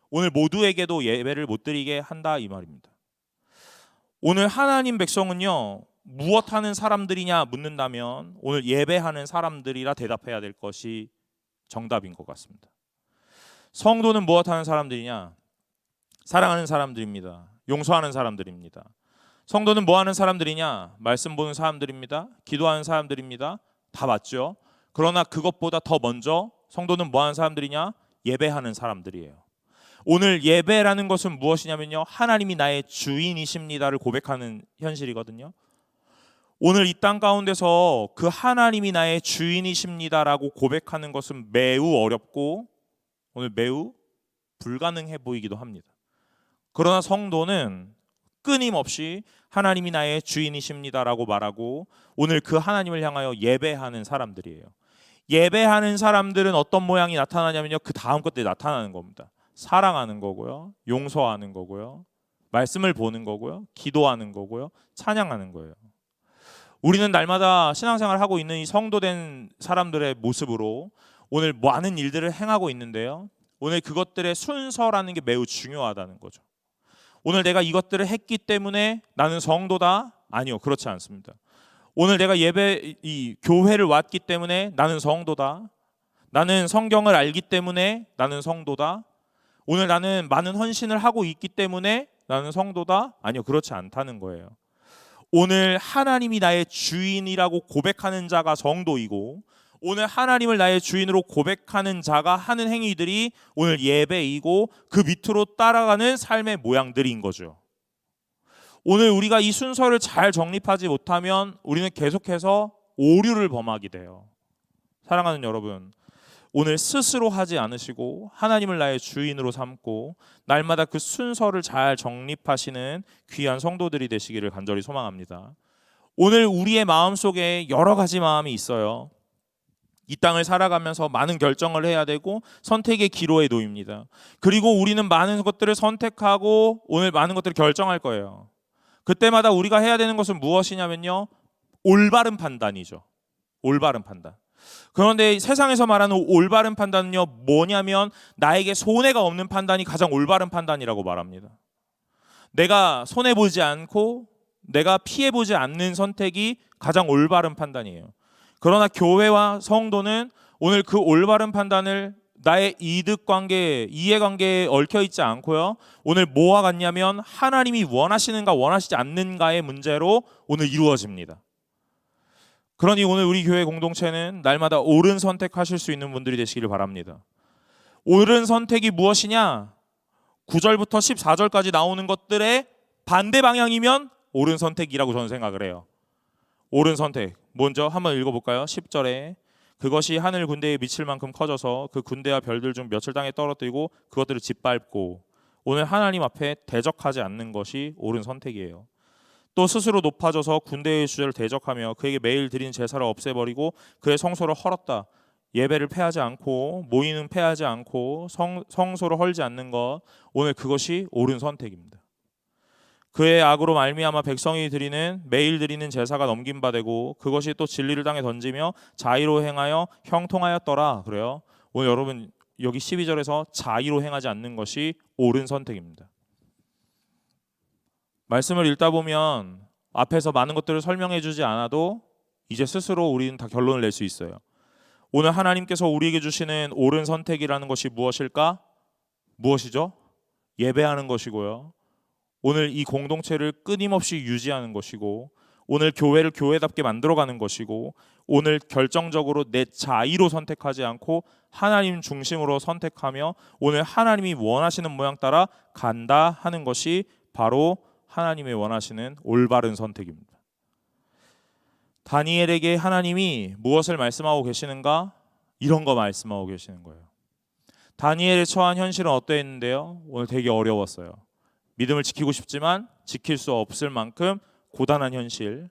오늘 모두에게도 예배를 못 드리게 한다 이 말입니다. 오늘 하나님 백성은요, 무엇 하는 사람들이냐 묻는다면 오늘 예배하는 사람들이라 대답해야 될 것이 정답인 것 같습니다. 성도는 무엇 하는 사람들이냐? 사랑하는 사람들입니다. 용서하는 사람들입니다. 성도는 뭐 하는 사람들이냐? 말씀 보는 사람들입니다. 기도하는 사람들입니다. 다 맞죠? 그러나 그것보다 더 먼저 성도는 뭐 하는 사람들이냐? 예배하는 사람들이에요. 오늘 예배라는 것은 무엇이냐면요, 하나님이 나의 주인이십니다를 고백하는 현실이거든요. 오늘 이 땅 가운데서 그 하나님이 나의 주인이십니다라고 고백하는 것은 매우 어렵고 오늘 매우 불가능해 보이기도 합니다. 그러나 성도는 끊임없이 하나님이 나의 주인이십니다라고 말하고 오늘 그 하나님을 향하여 예배하는 사람들이에요. 예배하는 사람들은 어떤 모양이 나타나냐면요, 그 다음 것들이 나타나는 겁니다. 사랑하는 거고요, 용서하는 거고요, 말씀을 보는 거고요, 기도하는 거고요, 찬양하는 거예요. 우리는 날마다 신앙생활을 하고 있는 이 성도된 사람들의 모습으로 오늘 많은 일들을 행하고 있는데요, 오늘 그것들의 순서라는 게 매우 중요하다는 거죠. 오늘 내가 이것들을 했기 때문에 나는 성도다? 아니요, 그렇지 않습니다. 오늘 내가 교회를 왔기 때문에 나는 성도다. 나는 성경을 알기 때문에 나는 성도다. 오늘 나는 많은 헌신을 하고 있기 때문에 나는 성도다? 아니요, 그렇지 않다는 거예요. 오늘 하나님이 나의 주인이라고 고백하는 자가 성도이고 오늘 하나님을 나의 주인으로 고백하는 자가 하는 행위들이 오늘 예배이고 그 밑으로 따라가는 삶의 모양들인 거죠. 오늘 우리가 이 순서를 잘 정립하지 못하면 우리는 계속해서 오류를 범하게 돼요. 사랑하는 여러분, 오늘 스스로 하지 않으시고 하나님을 나의 주인으로 삼고 날마다 그 순서를 잘 정립하시는 귀한 성도들이 되시기를 간절히 소망합니다. 오늘 우리의 마음속에 여러 가지 마음이 있어요. 이 땅을 살아가면서 많은 결정을 해야 되고 선택의 기로에 놓입니다. 그리고 우리는 많은 것들을 선택하고 오늘 많은 것들을 결정할 거예요. 그때마다 우리가 해야 되는 것은 무엇이냐면요, 올바른 판단이죠. 올바른 판단. 그런데 세상에서 말하는 올바른 판단은요, 뭐냐면 나에게 손해가 없는 판단이 가장 올바른 판단이라고 말합니다. 내가 손해보지 않고 내가 피해보지 않는 선택이 가장 올바른 판단이에요. 그러나 교회와 성도는 오늘 그 올바른 판단을 나의 이득관계, 이해관계에 얽혀있지 않고요, 오늘 뭐와 같냐면 하나님이 원하시는가 원하시지 않는가의 문제로 오늘 이루어집니다. 그러니 오늘 우리 교회 공동체는 날마다 옳은 선택하실 수 있는 분들이 되시기를 바랍니다. 옳은 선택이 무엇이냐? 9절부터 14절까지 나오는 것들의 반대 방향이면 옳은 선택이라고 저는 생각을 해요. 옳은 선택, 먼저 한번 읽어볼까요? 10절에 그것이 하늘 군대에 미칠 만큼 커져서 그 군대와 별들 중 몇을 땅에 떨어뜨리고 그것들을 짓밟고, 오늘 하나님 앞에 대적하지 않는 것이 옳은 선택이에요. 또 스스로 높아져서 군대의 주제를 대적하며 그에게 매일 드린 제사를 없애버리고 그의 성소를 헐었다. 예배를 패하지 않고 모이는 패하지 않고 성소를 헐지 않는 것, 오늘 그것이 옳은 선택입니다. 그의 악으로 말미암아 백성이 드리는 매일 드리는 제사가 넘김받고 그것이 또 진리를 땅에 던지며 자의로 행하여 형통하였더라. 그래요. 오늘 여러분 여기 12절에서 자의로 행하지 않는 것이 옳은 선택입니다. 말씀을 읽다 보면 앞에서 많은 것들을 설명해 주지 않아도 이제 스스로 우리는 다 결론을 낼 수 있어요. 오늘 하나님께서 우리에게 주시는 옳은 선택이라는 것이 무엇일까? 무엇이죠? 예배하는 것이고요. 오늘 이 공동체를 끊임없이 유지하는 것이고, 오늘 교회를 교회답게 만들어가는 것이고, 오늘 결정적으로 내 자의로 선택하지 않고 하나님 중심으로 선택하며 오늘 하나님이 원하시는 모양 따라 간다 하는 것이 바로 하나님이 원하시는 올바른 선택입니다. 다니엘에게 하나님이 무엇을 말씀하고 계시는가? 이런 거 말씀하고 계시는 거예요. 다니엘의 처한 현실은 어떠했는데요? 오늘 되게 어려웠어요. 믿음을 지키고 싶지만 지킬 수 없을 만큼 고단한 현실.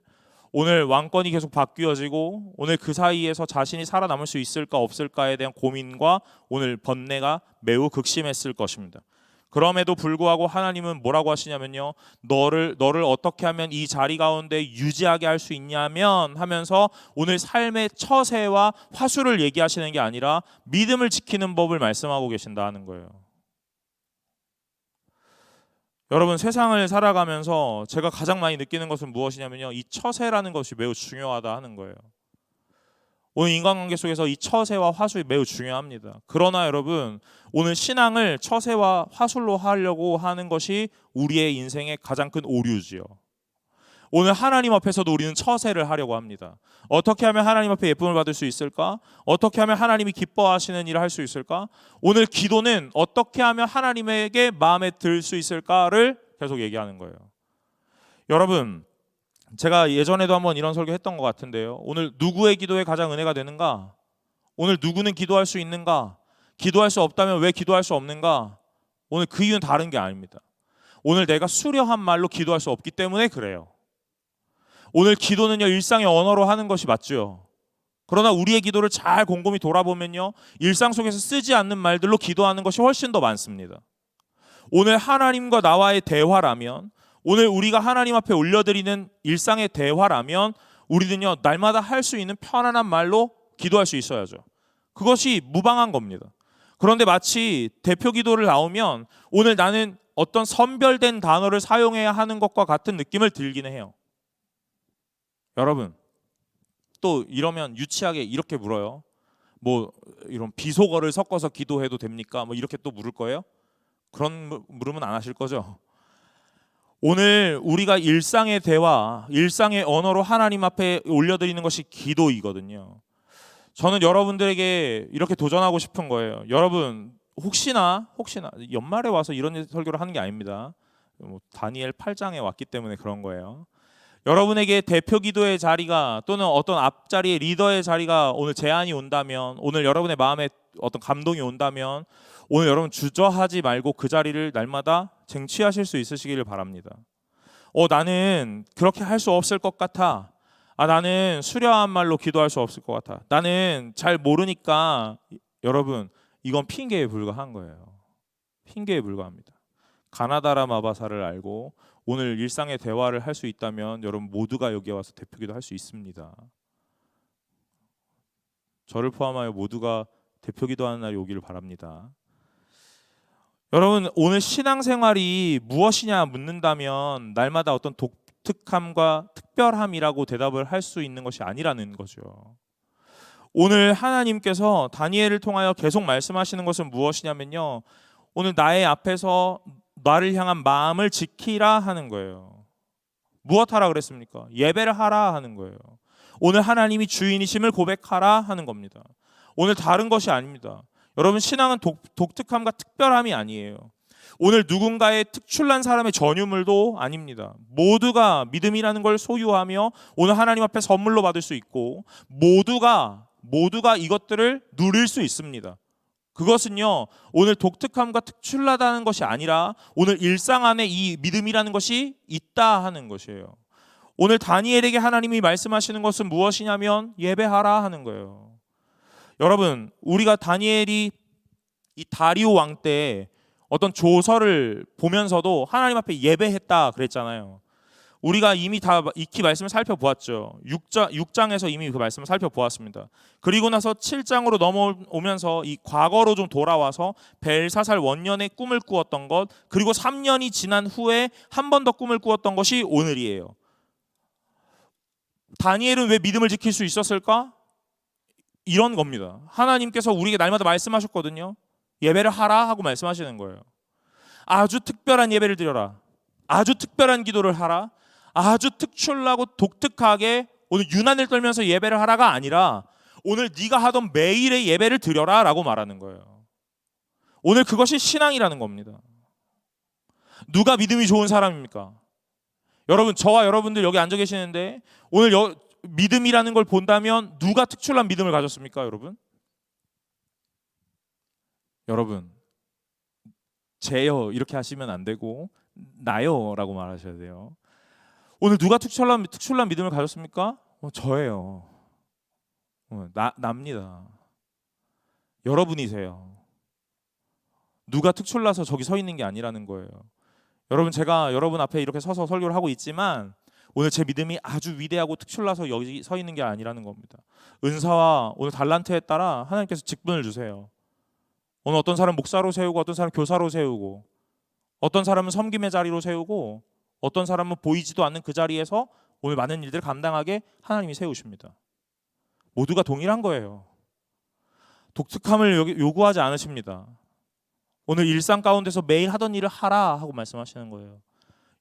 오늘 왕권이 계속 바뀌어지고 오늘 그 사이에서 자신이 살아남을 수 있을까 없을까에 대한 고민과 오늘 번뇌가 매우 극심했을 것입니다. 그럼에도 불구하고 하나님은 뭐라고 하시냐면요, 너를 어떻게 하면 이 자리 가운데 유지하게 할 수 있냐면 하면서 오늘 삶의 처세와 화수를 얘기하시는 게 아니라 믿음을 지키는 법을 말씀하고 계신다 하는 거예요. 여러분, 세상을 살아가면서 제가 가장 많이 느끼는 것은 무엇이냐면요, 이 처세라는 것이 매우 중요하다 하는 거예요. 오늘 인간관계 속에서 이 처세와 화술이 매우 중요합니다. 그러나 여러분, 오늘 신앙을 처세와 화술로 하려고 하는 것이 우리의 인생의 가장 큰 오류지요. 오늘 하나님 앞에서도 우리는 처세를 하려고 합니다. 어떻게 하면 하나님 앞에 예쁨을 받을 수 있을까? 어떻게 하면 하나님이 기뻐하시는 일을 할 수 있을까? 오늘 기도는 어떻게 하면 하나님에게 마음에 들 수 있을까를 계속 얘기하는 거예요. 여러분, 제가 예전에도 한번 이런 설교 했던 것 같은데요, 오늘 누구의 기도에 가장 은혜가 되는가? 오늘 누구는 기도할 수 있는가? 기도할 수 없다면 왜 기도할 수 없는가? 오늘 그 이유는 다른 게 아닙니다. 오늘 내가 수려한 말로 기도할 수 없기 때문에 그래요. 오늘 기도는요, 일상의 언어로 하는 것이 맞죠. 그러나 우리의 기도를 잘 곰곰이 돌아보면요, 일상 속에서 쓰지 않는 말들로 기도하는 것이 훨씬 더 많습니다. 오늘 하나님과 나와의 대화라면, 오늘 우리가 하나님 앞에 올려드리는 일상의 대화라면 우리는요, 날마다 할 수 있는 편안한 말로 기도할 수 있어야죠. 그것이 무방한 겁니다. 그런데 마치 대표 기도를 나오면 오늘 나는 어떤 선별된 단어를 사용해야 하는 것과 같은 느낌을 들기는 해요. 여러분, 또 이러면 유치하게 이렇게 물어요. 뭐 이런 비속어를 섞어서 기도해도 됩니까? 뭐 이렇게 또 물을 거예요? 그런 물으면 안 하실 거죠? 오늘 우리가 일상의 대화, 일상의 언어로 하나님 앞에 올려드리는 것이 기도이거든요. 저는 여러분들에게 이렇게 도전하고 싶은 거예요. 여러분, 혹시나 연말에 와서 이런 설교를 하는 게 아닙니다. 다니엘 8장에 왔기 때문에 그런 거예요. 여러분에게 대표 기도의 자리가 또는 어떤 앞자리의 리더의 자리가 오늘 제안이 온다면, 오늘 여러분의 마음에 어떤 감동이 온다면 오늘 여러분 주저하지 말고 그 자리를 날마다 쟁취하실 수 있으시기를 바랍니다. 나는 그렇게 할 수 없을 것 같아. 나는 수려한 말로 기도할 수 없을 것 같아. 나는 잘 모르니까. 여러분, 이건 핑계에 불과한 거예요. 핑계에 불과합니다. 가나다라 마바사를 알고 오늘 일상의 대화를 할 수 있다면 여러분 모두가 여기 와서 대표기도 할 수 있습니다. 저를 포함하여 모두가 대표기도 하는 날이 오기를 바랍니다. 여러분, 오늘 신앙생활이 무엇이냐 묻는다면 날마다 어떤 독특함과 특별함이라고 대답을 할 수 있는 것이 아니라는 거죠. 오늘 하나님께서 다니엘을 통하여 계속 말씀하시는 것은 무엇이냐면요, 오늘 나의 앞에서 나를 향한 마음을 지키라 하는 거예요. 무엇 하라 그랬습니까? 예배를 하라 하는 거예요. 오늘 하나님이 주인이심을 고백하라 하는 겁니다. 오늘 다른 것이 아닙니다. 여러분, 신앙은 독특함과 특별함이 아니에요. 오늘 누군가의 특출난 사람의 전유물도 아닙니다. 모두가 믿음이라는 걸 소유하며 오늘 하나님 앞에 선물로 받을 수 있고 모두가 이것들을 누릴 수 있습니다. 그것은요, 오늘 독특함과 특출나다는 것이 아니라 오늘 일상 안에 이 믿음이라는 것이 있다 하는 것이에요. 오늘 다니엘에게 하나님이 말씀하시는 것은 무엇이냐면 예배하라 하는 거예요. 여러분, 우리가 다니엘이 이 다리오 왕 때 어떤 조서를 보면서도 하나님 앞에 예배했다 그랬잖아요. 우리가 이미 다 익히 말씀을 살펴보았죠. 6장에서 이미 그 말씀을 살펴보았습니다. 그리고 나서 7장으로 넘어오면서 이 과거로 좀 돌아와서 벨사살 원년에 꿈을 꾸었던 것, 그리고 3년이 지난 후에 한 번 더 꿈을 꾸었던 것이 오늘이에요. 다니엘은 왜 믿음을 지킬 수 있었을까? 이런 겁니다. 하나님께서 우리에게 날마다 말씀하셨거든요. 예배를 하라 하고 말씀하시는 거예요. 아주 특별한 예배를 드려라. 아주 특별한 기도를 하라. 아주 특출나고 독특하게 오늘 유난을 떨면서 예배를 하라가 아니라 오늘 네가 하던 매일의 예배를 드려라 라고 말하는 거예요. 오늘 그것이 신앙이라는 겁니다. 누가 믿음이 좋은 사람입니까? 여러분, 저와 여러분들 여기 앉아 계시는데 오늘 믿음이라는 걸 본다면 누가 특출난 믿음을 가졌습니까, 여러분? 여러분, 제요 이렇게 하시면 안 되고 나요라고 말하셔야 돼요. 오늘 누가 특출난 믿음을 가졌습니까? 저예요. 납니다. 여러분이세요. 누가 특출나서 저기 서 있는 게 아니라는 거예요. 여러분, 제가 여러분 앞에 이렇게 서서 설교를 하고 있지만 오늘 제 믿음이 아주 위대하고 특출나서 여기 서 있는 게 아니라는 겁니다. 은사와 오늘 달란트에 따라 하나님께서 직분을 주세요. 오늘 어떤 사람 목사로 세우고 어떤 사람 교사로 세우고 어떤 사람은 섬김의 자리로 세우고 어떤 사람은 보이지도 않는 그 자리에서 오늘 많은 일들을 감당하게 하나님이 세우십니다. 모두가 동일한 거예요. 독특함을 요구하지 않으십니다. 오늘 일상 가운데서 매일 하던 일을 하라 하고 말씀하시는 거예요.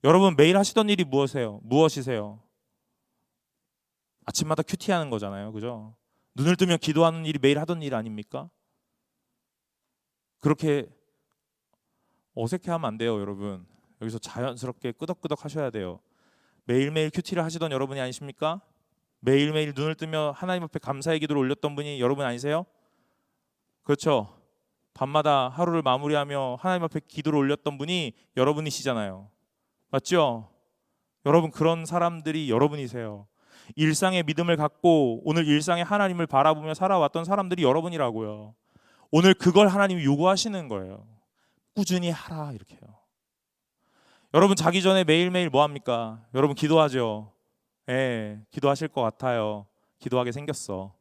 여러분, 매일 하시던 일이 무엇이세요? 아침마다 큐티하는 거잖아요. 그죠? 눈을 뜨면 기도하는 일이 매일 하던 일 아닙니까? 그렇게 어색해하면 안 돼요, 여러분. 여기서 자연스럽게 끄덕끄덕 하셔야 돼요. 매일매일 큐티를 하시던 여러분이 아니십니까? 매일매일 눈을 뜨며 하나님 앞에 감사의 기도를 올렸던 분이 여러분 아니세요? 그렇죠? 밤마다 하루를 마무리하며 하나님 앞에 기도를 올렸던 분이 여러분이시잖아요. 맞죠? 여러분, 그런 사람들이 여러분이세요. 일상의 믿음을 갖고 오늘 일상의 하나님을 바라보며 살아왔던 사람들이 여러분이라고요. 오늘 그걸 하나님이 요구하시는 거예요. 꾸준히 하라, 이렇게요. 여러분, 자기 전에 매일매일 뭐 합니까? 여러분, 기도하죠. 기도하실 것 같아요. 기도하게 생겼어.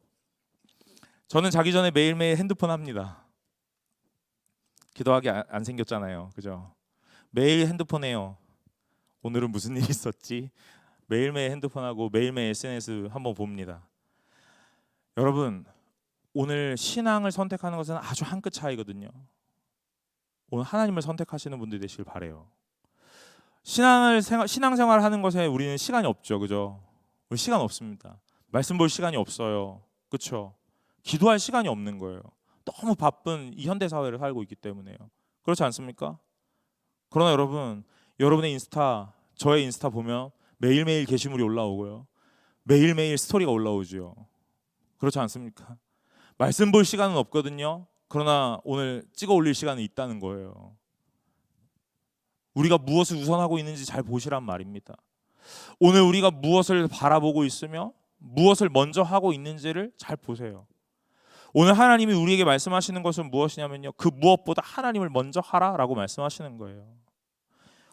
저는 자기 전에 매일매일 핸드폰 합니다. 기도하게 안 생겼잖아요. 그죠? 매일 핸드폰 해요. 오늘은 무슨 일이 있었지? 매일매일 핸드폰하고 매일매일 SNS 한번 봅니다. 여러분, 오늘 신앙을 선택하는 것은 아주 한 끗 차이거든요. 오늘 하나님을 선택하시는 분들이 되시길 바래요. 신앙생활 하는 것에 우리는 시간이 없죠. 그죠? 우리 시간 없습니다. 말씀 볼 시간이 없어요. 그렇죠? 기도할 시간이 없는 거예요. 너무 바쁜 이 현대 사회를 살고 있기 때문에요. 그렇지 않습니까? 그러나 여러분, 여러분의 인스타, 저의 인스타 보면 매일매일 게시물이 올라오고요. 매일매일 스토리가 올라오죠. 그렇지 않습니까? 말씀 볼 시간은 없거든요. 그러나 오늘 찍어 올릴 시간은 있다는 거예요. 우리가 무엇을 우선하고 있는지 잘 보시란 말입니다. 오늘 우리가 무엇을 바라보고 있으며 무엇을 먼저 하고 있는지를 잘 보세요. 오늘 하나님이 우리에게 말씀하시는 것은 무엇이냐면요, 그 무엇보다 하나님을 먼저 하라라고 말씀하시는 거예요.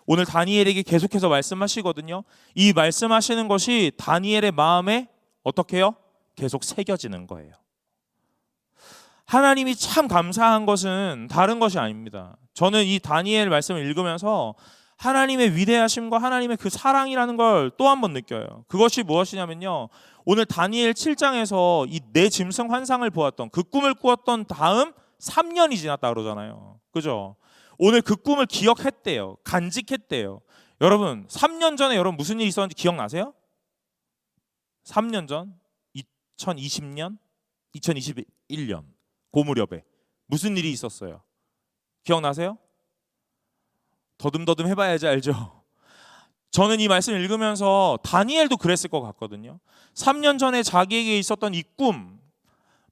오늘 다니엘에게 계속해서 말씀하시거든요. 이 말씀하시는 것이 다니엘의 마음에 어떻게 해요? 계속 새겨지는 거예요. 하나님이 참 감사한 것은 다른 것이 아닙니다. 저는 이 다니엘 말씀을 읽으면서 하나님의 위대하심과 하나님의 그 사랑이라는 걸 또 한 번 느껴요. 그것이 무엇이냐면요, 오늘 다니엘 7장에서 이 내 짐승 환상을 보았던 그 꿈을 꾸었던 다음 3년이 지났다 그러잖아요. 그죠? 오늘 그 꿈을 기억했대요. 간직했대요. 여러분, 3년 전에 여러분 무슨 일이 있었는지 기억나세요? 3년 전? 2020년? 2021년 그 무렵에 무슨 일이 있었어요? 기억나세요? 더듬더듬 해봐야지 알죠? 저는 이 말씀을 읽으면서 다니엘도 그랬을 것 같거든요. 3년 전에 자기에게 있었던 이 꿈,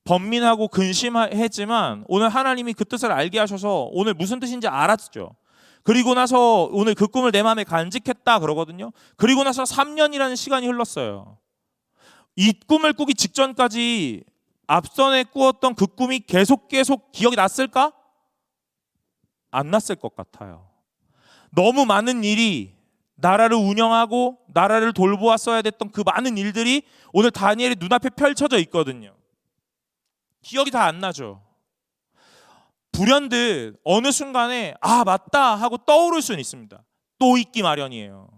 번민하고 근심했지만 오늘 하나님이 그 뜻을 알게 하셔서 오늘 무슨 뜻인지 알았죠. 그리고 나서 오늘 그 꿈을 내 마음에 간직했다 그러거든요. 그리고 나서 3년이라는 시간이 흘렀어요. 이 꿈을 꾸기 직전까지 앞선에 꾸었던 그 꿈이 계속 기억이 났을까? 안 났을 것 같아요. 너무 많은 일이 나라를 운영하고 나라를 돌보았어야 됐던 그 많은 일들이 오늘 다니엘의 눈앞에 펼쳐져 있거든요. 기억이 다 안 나죠. 불현듯 어느 순간에 아 맞다 하고 떠오를 수는 있습니다. 또 있기 마련이에요.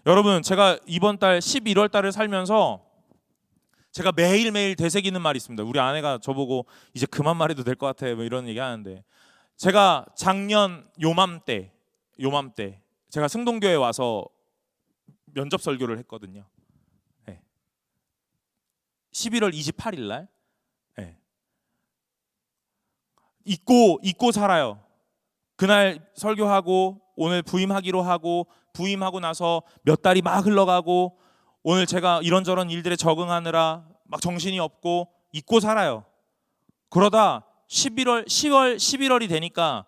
여러분, 제가 이번 달 11월 달을 살면서 제가 매일매일 되새기는 말이 있습니다. 우리 아내가 저보고 이제 그만 말해도 될 것 같아 뭐 이런 얘기 하는데, 제가 작년 요맘때 제가 승동교회 와서 면접 설교를 했거든요. 네. 11월 28일 날. 네. 잊고 살아요. 그날 설교하고 오늘 부임하기로 하고 부임하고 나서 몇 달이 막 흘러가고 오늘 제가 이런저런 일들에 적응하느라 막 정신이 없고 잊고 살아요. 그러다 11월이 되니까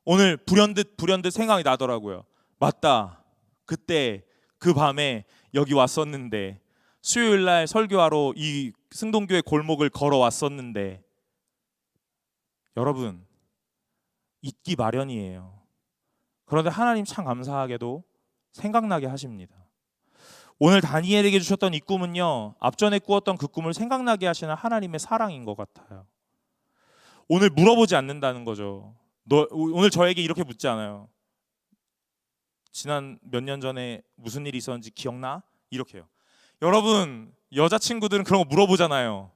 오늘 불현듯 생각이 나더라고요. 맞다. 그때 그 밤에 여기 왔었는데, 수요일 날 설교하러 이 승동교회 골목을 걸어왔었는데. 여러분, 잊기 마련이에요. 그런데 하나님 참 감사하게도 생각나게 하십니다. 오늘 다니엘에게 주셨던 이 꿈은요, 앞전에 꾸었던 그 꿈을 생각나게 하시는 하나님의 사랑인 것 같아요. 오늘 물어보지 않는다는 거죠. 오늘 저에게 이렇게 묻지 않아요. 지난 몇 년 전에 무슨 일이 있었는지 기억나? 이렇게요. 여러분, 여자친구들은 그런 거 물어보잖아요.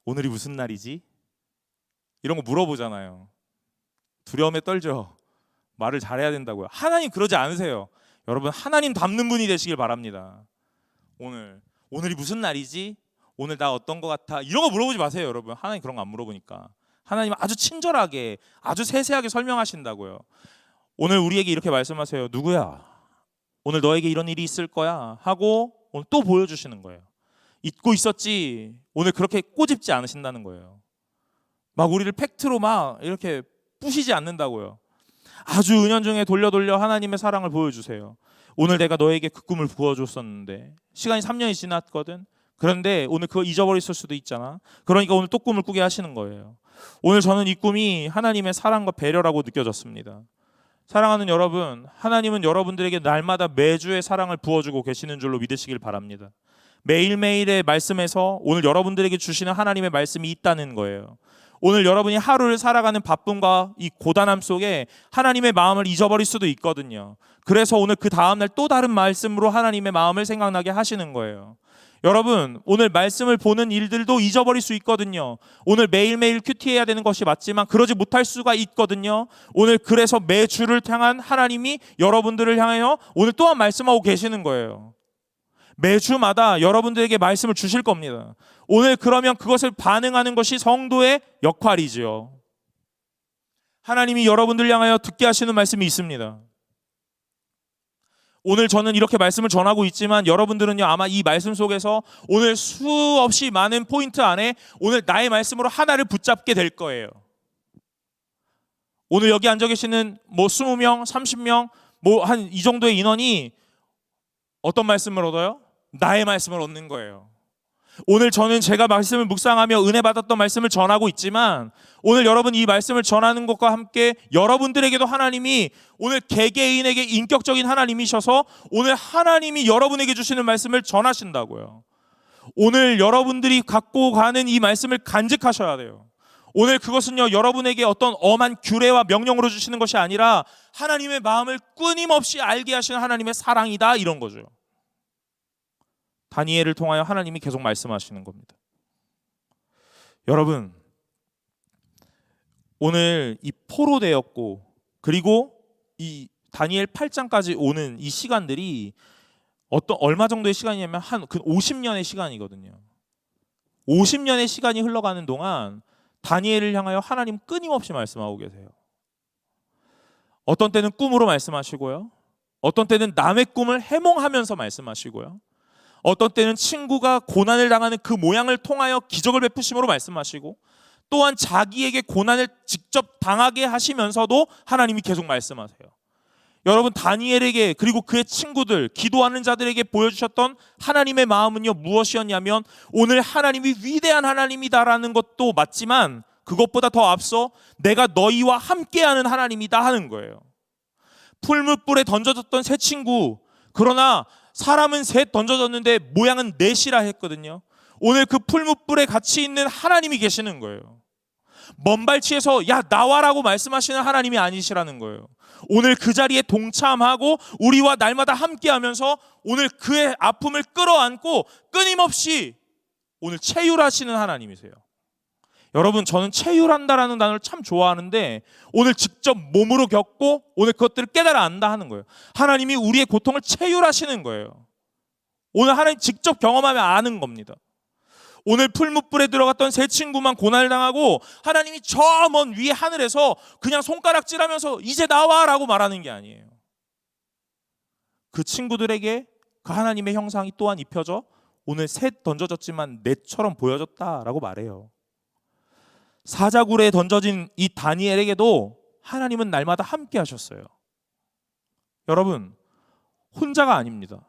오늘이 무슨 날이지? 이런 거 물어보잖아요. 두려움에 떨죠. 말을 잘해야 된다고요. 하나님 그러지 않으세요. 여러분, 하나님 닮는 분이 되시길 바랍니다. 오늘이 무슨 날이지? 오늘 나 어떤 것 같아? 이런 거 물어보지 마세요, 여러분. 하나님 그런 거 안 물어보니까. 하나님은 아주 친절하게, 아주 세세하게 설명하신다고요. 오늘 우리에게 이렇게 말씀하세요. 누구야? 오늘 너에게 이런 일이 있을 거야 하고 오늘 또 보여주시는 거예요. 잊고 있었지. 오늘 그렇게 꼬집지 않으신다는 거예요. 막 우리를 팩트로 막 이렇게 부시지 않는다고요. 아주 은연중에 돌려 하나님의 사랑을 보여주세요. 오늘 내가 너에게 그 꿈을 부어줬었는데 시간이 3년이 지났거든. 그런데 오늘 그거 잊어버렸을 수도 있잖아. 그러니까 오늘 또 꿈을 꾸게 하시는 거예요. 오늘 저는 이 꿈이 하나님의 사랑과 배려라고 느껴졌습니다. 사랑하는 여러분, 하나님은 여러분들에게 날마다 매주의 사랑을 부어주고 계시는 줄로 믿으시길 바랍니다. 매일매일의 말씀에서 오늘 여러분들에게 주시는 하나님의 말씀이 있다는 거예요. 오늘 여러분이 하루를 살아가는 바쁨과 이 고단함 속에 하나님의 마음을 잊어버릴 수도 있거든요. 그래서 오늘 그 다음날 또 다른 말씀으로 하나님의 마음을 생각나게 하시는 거예요. 여러분, 오늘 말씀을 보는 일들도 잊어버릴 수 있거든요. 오늘 매일매일 큐티해야 되는 것이 맞지만 그러지 못할 수가 있거든요. 오늘 그래서 매주를 향한 하나님이 여러분들을 향하여 오늘 또한 말씀하고 계시는 거예요. 매주마다 여러분들에게 말씀을 주실 겁니다. 오늘 그러면 그것을 반응하는 것이 성도의 역할이지요. 하나님이 여러분들 향하여 듣게 하시는 말씀이 있습니다. 오늘 저는 이렇게 말씀을 전하고 있지만 여러분들은요, 아마 이 말씀 속에서 오늘 수없이 많은 포인트 안에 오늘 나의 말씀으로 하나를 붙잡게 될 거예요. 오늘 여기 앉아 계시는 20명, 30명, 한 이 정도의 인원이 어떤 말씀을 얻어요? 나의 말씀을 얻는 거예요. 오늘 저는 제가 말씀을 묵상하며 은혜 받았던 말씀을 전하고 있지만 오늘 여러분 이 말씀을 전하는 것과 함께 여러분들에게도 하나님이 오늘 개개인에게 인격적인 하나님이셔서 오늘 하나님이 여러분에게 주시는 말씀을 전하신다고요. 오늘 여러분들이 갖고 가는 이 말씀을 간직하셔야 돼요. 오늘 그것은요, 여러분에게 어떤 엄한 규례와 명령으로 주시는 것이 아니라 하나님의 마음을 끊임없이 알게 하시는 하나님의 사랑이다, 이런 거죠. 다니엘을 통하여 하나님이 계속 말씀하시는 겁니다. 여러분, 오늘 이 포로되었고 그리고 이 다니엘 8장까지 오는 이 시간들이 얼마 정도의 시간이냐면 한 50년의 시간이거든요. 50년의 시간이 흘러가는 동안 다니엘을 향하여 하나님 끊임없이 말씀하고 계세요. 어떤 때는 꿈으로 말씀하시고요. 어떤 때는 남의 꿈을 해몽하면서 말씀하시고요. 어떤 때는 친구가 고난을 당하는 그 모양을 통하여 기적을 베푸심으로 말씀하시고, 또한 자기에게 고난을 직접 당하게 하시면서도 하나님이 계속 말씀하세요. 여러분, 다니엘에게 그리고 그의 친구들, 기도하는 자들에게 보여주셨던 하나님의 마음은요, 무엇이었냐면 오늘 하나님이 위대한 하나님이다라는 것도 맞지만 그것보다 더 앞서 내가 너희와 함께하는 하나님이다 하는 거예요. 풀무불에 던져졌던 세 친구, 그러나 사람은 셋 던져졌는데 모양은 넷이라 했거든요. 오늘 그 풀무불에 같이 있는 하나님이 계시는 거예요. 먼발치에서 야 나와라고 말씀하시는 하나님이 아니시라는 거예요. 오늘 그 자리에 동참하고 우리와 날마다 함께하면서 오늘 그의 아픔을 끌어안고 끊임없이 오늘 체휼하시는 하나님이세요. 여러분, 저는 체휼한다라는 단어를 참 좋아하는데 오늘 직접 몸으로 겪고 오늘 그것들을 깨달아 안다 하는 거예요. 하나님이 우리의 고통을 체휼하시는 거예요. 오늘 하나님 직접 경험하며 아는 겁니다. 오늘 풀무불에 들어갔던 세 친구만 고난을 당하고 하나님이 저 먼 위에 하늘에서 그냥 손가락질하면서 이제 나와라고 말하는 게 아니에요. 그 친구들에게 그 하나님의 형상이 또한 입혀져 오늘 셋 던져졌지만 넷처럼 보여졌다라고 말해요. 사자굴에 던져진 이 다니엘에게도 하나님은 날마다 함께 하셨어요. 여러분, 혼자가 아닙니다.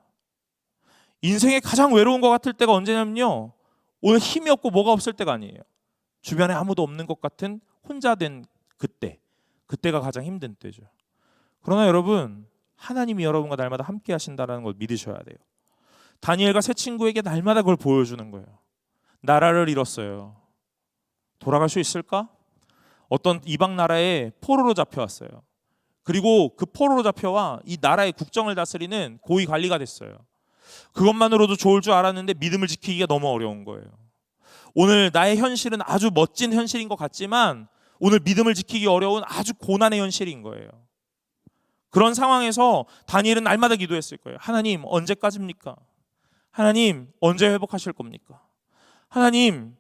인생에 가장 외로운 것 같을 때가 언제냐면요, 오늘 힘이 없고 뭐가 없을 때가 아니에요. 주변에 아무도 없는 것 같은 혼자 된 그때가 가장 힘든 때죠. 그러나 여러분, 하나님이 여러분과 날마다 함께 하신다는 걸 믿으셔야 돼요. 다니엘과 세 친구에게 날마다 그걸 보여주는 거예요. 나라를 잃었어요. 돌아갈 수 있을까? 어떤 이방 나라에 포로로 잡혀왔어요. 그리고 그 포로로 잡혀와 이 나라의 국정을 다스리는 고위 관리가 됐어요. 그것만으로도 좋을 줄 알았는데 믿음을 지키기가 너무 어려운 거예요. 오늘 나의 현실은 아주 멋진 현실인 것 같지만 오늘 믿음을 지키기 어려운 아주 고난의 현실인 거예요. 그런 상황에서 다니엘은 날마다 기도했을 거예요. 하나님, 언제까지입니까? 하나님, 언제 회복하실 겁니까? 하나님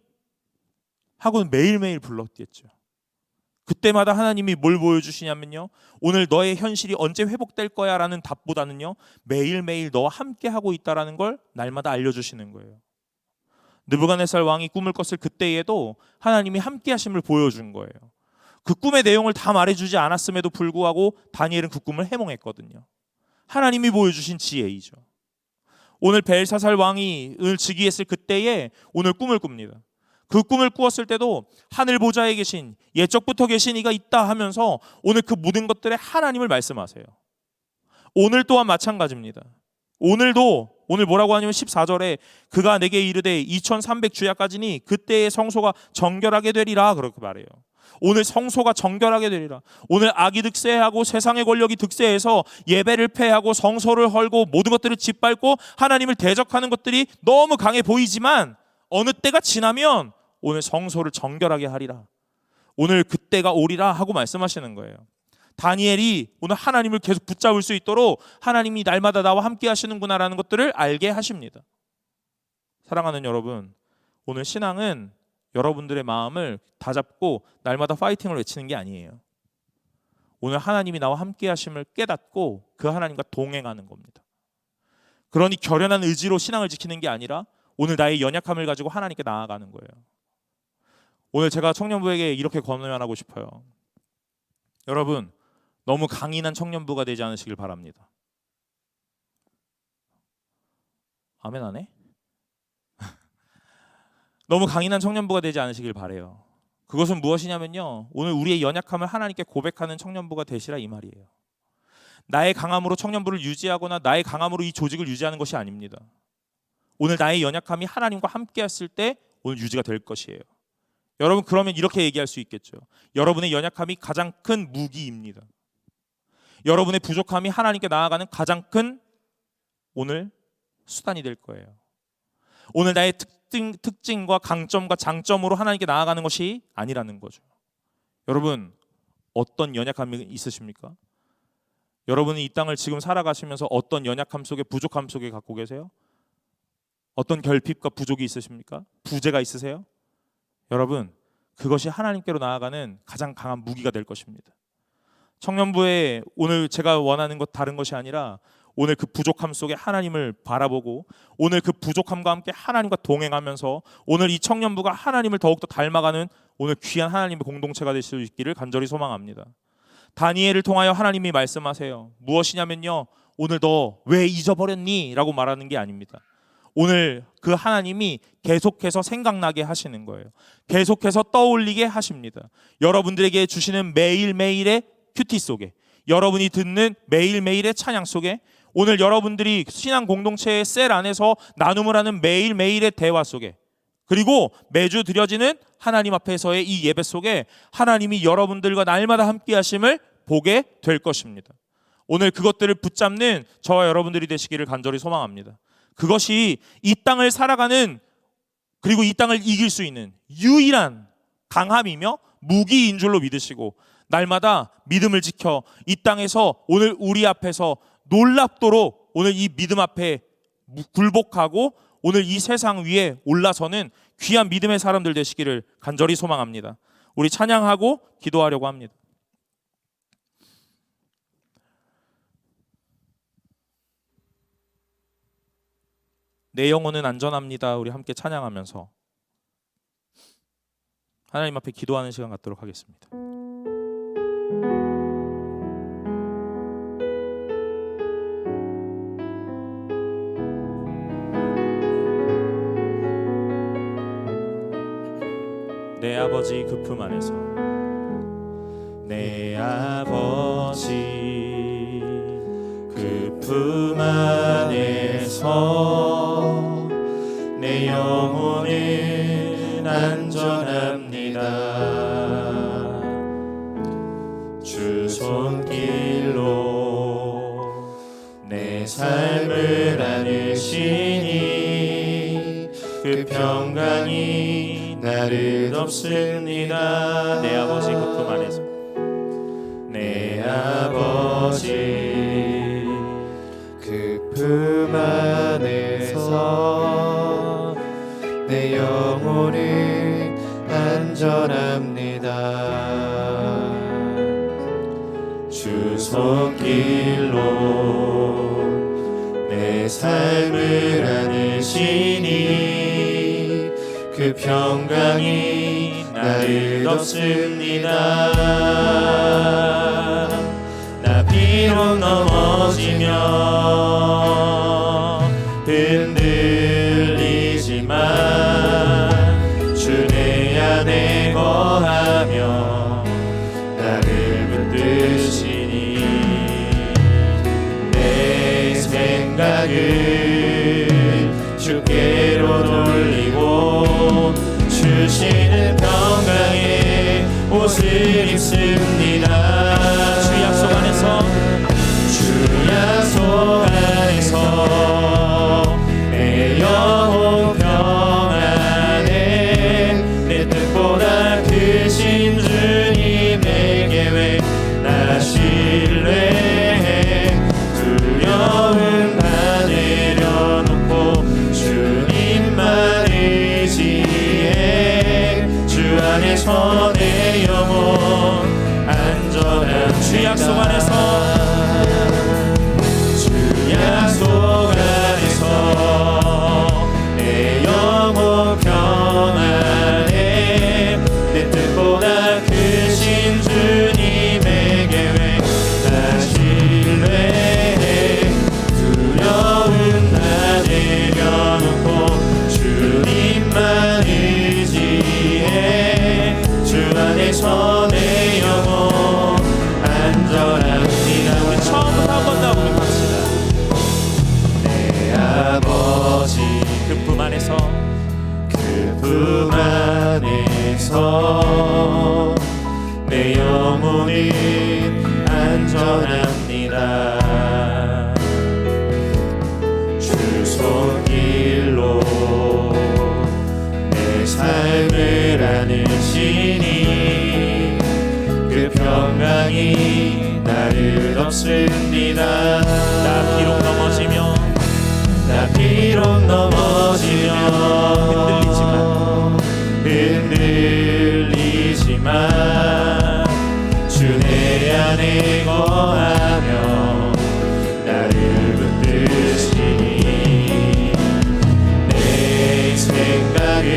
하고는 매일매일 불렀겠죠. 그때마다 하나님이 뭘 보여주시냐면요, 오늘 너의 현실이 언제 회복될 거야 라는 답보다는요, 매일매일 너와 함께 하고 있다라는 걸 날마다 알려주시는 거예요. 느부갓네살 왕이 꿈을 꿨을 그때에도 하나님이 함께 하심을 보여준 거예요. 그 꿈의 내용을 다 말해주지 않았음에도 불구하고 다니엘은 그 꿈을 해몽했거든요. 하나님이 보여주신 지혜이죠. 오늘 벨사살 왕이 을 즉위했을 그때에 오늘 꿈을 꿉니다. 그 꿈을 꾸었을 때도 하늘 보좌에 계신, 예적부터 계신 이가 있다 하면서 오늘 그 모든 것들에 하나님을 말씀하세요. 오늘 또한 마찬가지입니다. 오늘도 오늘 뭐라고 하냐면 14절에 그가 내게 이르되 2300주야까지니 그때의 성소가 정결하게 되리라 그렇게 말해요. 오늘 성소가 정결하게 되리라. 오늘 악이 득세하고 세상의 권력이 득세해서 예배를 패하고 성소를 헐고 모든 것들을 짓밟고 하나님을 대적하는 것들이 너무 강해 보이지만 어느 때가 지나면 오늘 성소를 정결하게 하리라. 오늘 그때가 오리라 하고 말씀하시는 거예요. 다니엘이 오늘 하나님을 계속 붙잡을 수 있도록 하나님이 날마다 나와 함께 하시는구나라는 것들을 알게 하십니다. 사랑하는 여러분, 오늘 신앙은 여러분들의 마음을 다잡고 날마다 파이팅을 외치는 게 아니에요. 오늘 하나님이 나와 함께 하심을 깨닫고 그 하나님과 동행하는 겁니다. 그러니 결연한 의지로 신앙을 지키는 게 아니라 오늘 나의 연약함을 가지고 하나님께 나아가는 거예요. 오늘 제가 청년부에게 이렇게 권면하고 싶어요. 여러분, 너무 강인한 청년부가 되지 않으시길 바랍니다. 아멘 안 해? 너무 강인한 청년부가 되지 않으시길 바래요. 그것은 무엇이냐면요, 오늘 우리의 연약함을 하나님께 고백하는 청년부가 되시라 이 말이에요. 나의 강함으로 청년부를 유지하거나 나의 강함으로 이 조직을 유지하는 것이 아닙니다. 오늘 나의 연약함이 하나님과 함께 했을 때 오늘 유지가 될 것이에요. 여러분, 그러면 이렇게 얘기할 수 있겠죠. 여러분의 연약함이 가장 큰 무기입니다. 여러분의 부족함이 하나님께 나아가는 가장 큰 오늘 수단이 될 거예요. 오늘 나의 특징과 강점과 장점으로 하나님께 나아가는 것이 아니라는 거죠. 여러분, 어떤 연약함이 있으십니까? 여러분이 이 땅을 지금 살아가시면서 어떤 연약함 속에, 부족함 속에 갖고 계세요? 어떤 결핍과 부족이 있으십니까? 부재가 있으세요? 여러분, 그것이 하나님께로 나아가는 가장 강한 무기가 될 것입니다. 청년부에 오늘 제가 원하는 것 다른 것이 아니라 오늘 그 부족함 속에 하나님을 바라보고 오늘 그 부족함과 함께 하나님과 동행하면서 오늘 이 청년부가 하나님을 더욱더 닮아가는 오늘 귀한 하나님의 공동체가 될 수 있기를 간절히 소망합니다. 다니엘을 통하여 하나님이 말씀하세요. 무엇이냐면요, 오늘 너 왜 잊어버렸니? 라고 말하는 게 아닙니다. 오늘 그 하나님이 계속해서 생각나게 하시는 거예요. 계속해서 떠올리게 하십니다. 여러분들에게 주시는 매일매일의 큐티 속에, 여러분이 듣는 매일매일의 찬양 속에, 오늘 여러분들이 신앙 공동체의 셀 안에서 나눔을 하는 매일매일의 대화 속에, 그리고 매주 드려지는 하나님 앞에서의 이 예배 속에 하나님이 여러분들과 날마다 함께 하심을 보게 될 것입니다. 오늘 그것들을 붙잡는 저와 여러분들이 되시기를 간절히 소망합니다. 그것이 이 땅을 살아가는, 그리고 이 땅을 이길 수 있는 유일한 강함이며 무기인 줄로 믿으시고, 날마다 믿음을 지켜 이 땅에서 오늘 우리 앞에서 놀랍도록 오늘 이 믿음 앞에 굴복하고 오늘 이 세상 위에 올라서는 귀한 믿음의 사람들 되시기를 간절히 소망합니다. 우리 찬양하고 기도하려고 합니다. 내 영혼은 안전합니다. 우리 함께 찬양하면서 하나님 앞에 기도하는 시간 갖도록 하겠습니다. 내 아버지 그 품 안에서, 내 아버지 그 품 안에서 내 영혼은 안전합니다. 주 손길로 내 삶을 안으시니 그 평강이 나를 덮습니다. 내 아버지 그 품 안에서, 내 아버지 그 품 안에서 내 영혼은 안전합니다. 주 손길로 내 삶을 안으시니 그 평강이 나를 덮습니다. 나 비록 넘어지며 흔들리지만 주 내 안에 거하며 나를 붙드시니 내 생각을 주께로 돌리고 주시는 평강의 옷을 입습니다. 주 약속 안에서, 주 약속 안에서 내 영혼 평안에 내 뜻보다 크신 주님의 계획 나 신뢰해. 두려움 다 내려놓고 주님만 의지해. 주 안에서 내 영혼 안전한 주 약속 안에서, 주 약속 안에서 내 영혼 평안해. 내 뜻보다 크신 주님의 계획 나 신뢰해. 두려움 다 내려놓고 주님만 의지해. 주 안에서 내 영혼 안전합니다. 우리 처음부터 한 번 더 부릅시다. 내 아버지 그 품 안에서, 그 품 안에서 내 영혼은 안전합니다. 주 손길로 내 삶을 안으시니 그 평강이 나를 덮습니다. 나 비록 넘어지며, 나 비록 넘어지며 흔들리지만 주 내 안에 거하며 나를 붙드시니 내 생각을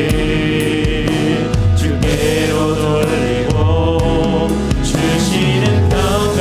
주께로 돌리고 주시는 평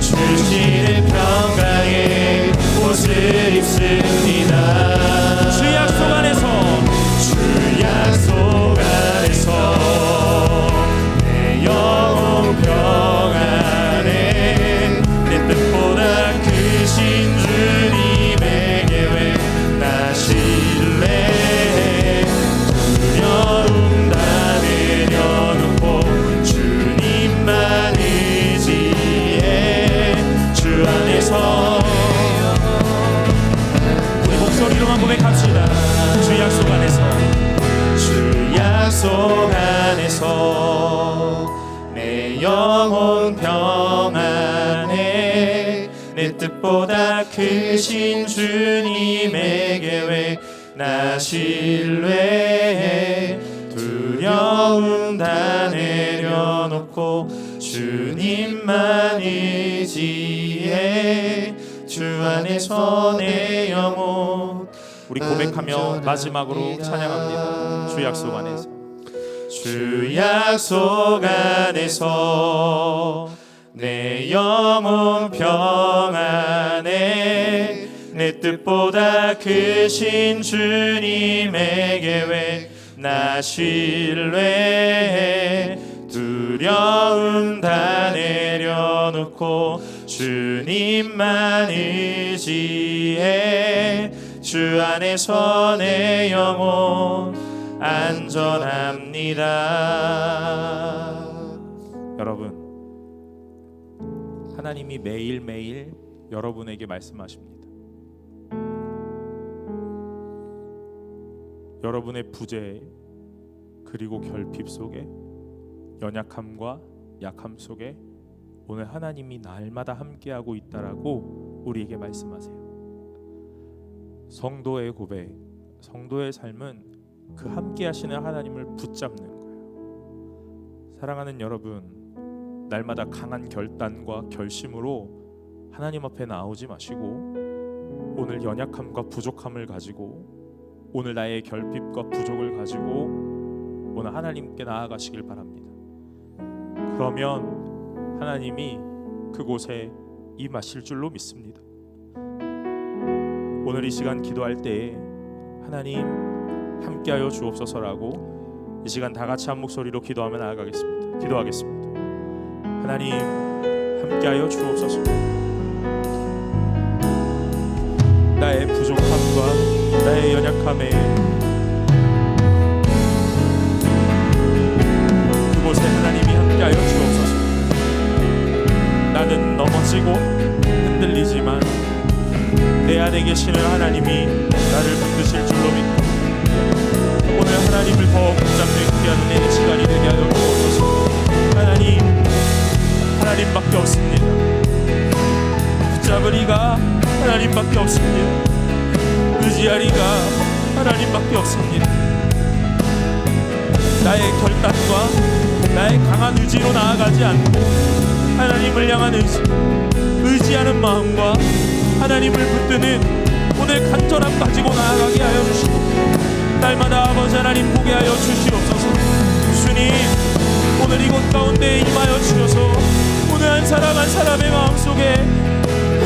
주시는 평강의 옷을 입습니다. 주 약속 안에서 주 약속 안에서 내 영혼 평안에 내 뜻보다 크신 주님의 계획 나 신뢰해 두려움 다 내려놓고 주님만 의지해 주 안에서 우리 목소리로만 고백합시다. 주 약속 안에서 주 약속 안에서 내 영혼 평안해 내 뜻보다 크신 주님의 계획 나 신뢰해 두려움 다 내려놓고 주님만 의지해 주 안에서 내 영혼 우리 고백하며 마지막으로 찬양합니다. 주 약속 안에서 주 약속 안에서 내 영혼 평안해 내 뜻보다 크신 주님의 계획 나 신뢰해 두려움 다 내려놓고 주님만 의지해 주 안에서 내 영혼 안전합니다. 여러분, 하나님이 매일매일 여러분에게 말씀하십니다. 여러분의 부재 그리고 결핍 속에 연약함과 약함 속에 오늘 하나님이 날마다 함께하고 있다라고 우리에게 말씀하세요. 성도의 고백, 성도의 삶은 그 함께하시는 하나님을 붙잡는 거예요. 사랑하는 여러분, 날마다 강한 결단과 결심으로 하나님 앞에 나오지 마시고 오늘 연약함과 부족함을 가지고 오늘 나의 결핍과 부족을 가지고 오늘 하나님께 나아가시길 바랍니다. 그러면 하나님이 그곳에 임하실 줄로 믿습니다. 오늘 이 시간 기도할 때에 하나님 함께하여 주옵소서라고 이 시간 다 같이 한 목소리로 기도하며 나아가겠습니다. 기도하겠습니다. 하나님 함께하여 주옵소서. 나의 부족함과 나의 연약함에 그곳에 하나님이 함께하여 주옵소서. 나는 넘어지고 흔들리지만 내 안에 계시는 하나님이 나를 붙드실 줄로 믿고 오늘 하나님을 더 붙잡는 귀한 은혜의 시간이 되게 하여 주옵소서. 하나님밖에 없습니다. 붙잡으리가 하나님밖에 없습니다. 의지하리가 하나님밖에 없습니다. 나의 결단과 나의 강한 의지로 나아가지 않고 하나님을 향한 의지하는 마음과 하나님을 붙드는 오늘 간절함 가지고 나아가게 하여 주시고 날마다 아버지 하나님 보게 하여 주시옵소서. 주님, 오늘 이곳 가운데 임하여 주셔서 오늘 한 사람 한 사람의 마음속에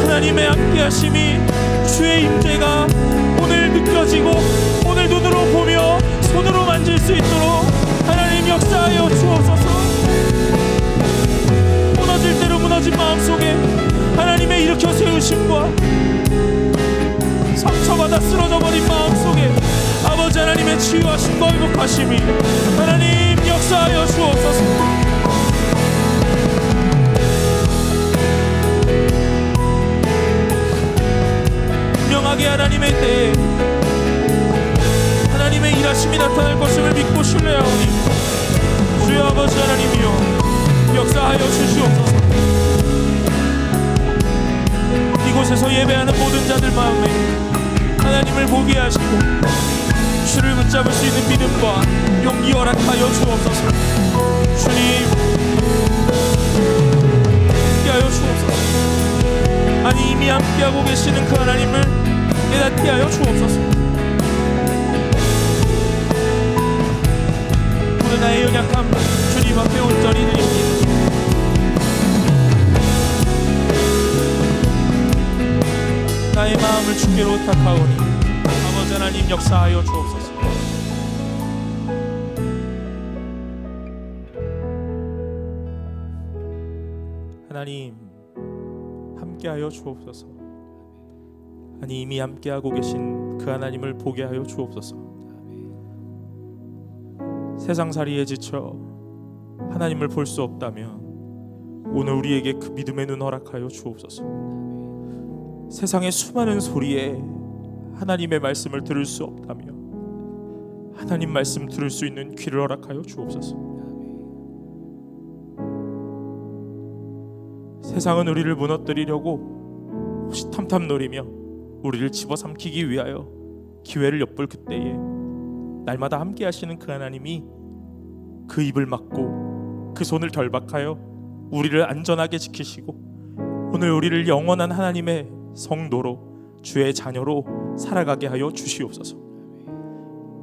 하나님의 함께하심이 주의 임재가 오늘 느껴지고 오늘 눈으로 보며 손으로 만질 수 있도록 하나님 역사하여 주옵소서. 무너질 대로 무너진 마음속에 하나님의 일으켜 세우심과 상처받아 쓰러져버린 마음속에 아버지 하나님의 치유하심과 회복하심이 하나님 역사하여 주옵소서. 명하게 하나님의 때에 하나님의 일하심이 나타날 것임을 믿고 신뢰하오니 주여 아버지 하나님이여 역사하여 주시옵소서. 이곳에서 예배하는 모든 자들 마음에 하나님을 보게 하시고 주를 붙잡을 수 있는 믿음과 용기 허락하여 주옵소서. 주님 함께하여 주옵소서. 아니 이미 함께하고 계시는 그 하나님을 깨닫게 하여 주옵소서. 오늘 나의 연약함 주님 앞에 온전히 드립니다. 마음을 주께로 의탁하오니 아버지 하나님 역사하여 주옵소서. 하나님 함께하여 주옵소서. 아니 이미 함께하고 계신 그 하나님을 보게 하여 주옵소서. 세상살이에 지쳐 하나님을 볼 수 없다면 오늘 우리에게 그 믿음의 눈 허락하여 주옵소서. 세상의 수많은 소리에 하나님의 말씀을 들을 수 없다면 하나님 말씀 들을 수 있는 귀를 허락하여 주옵소서. 세상은 우리를 무너뜨리려고 호시탐탐 노리며 우리를 집어삼키기 위하여 기회를 엿볼 그때에 날마다 함께 하시는 그 하나님이 그 입을 막고 그 손을 결박하여 우리를 안전하게 지키시고 오늘 우리를 영원한 하나님의 성도로 주의 자녀로 살아가게 하여 주시옵소서.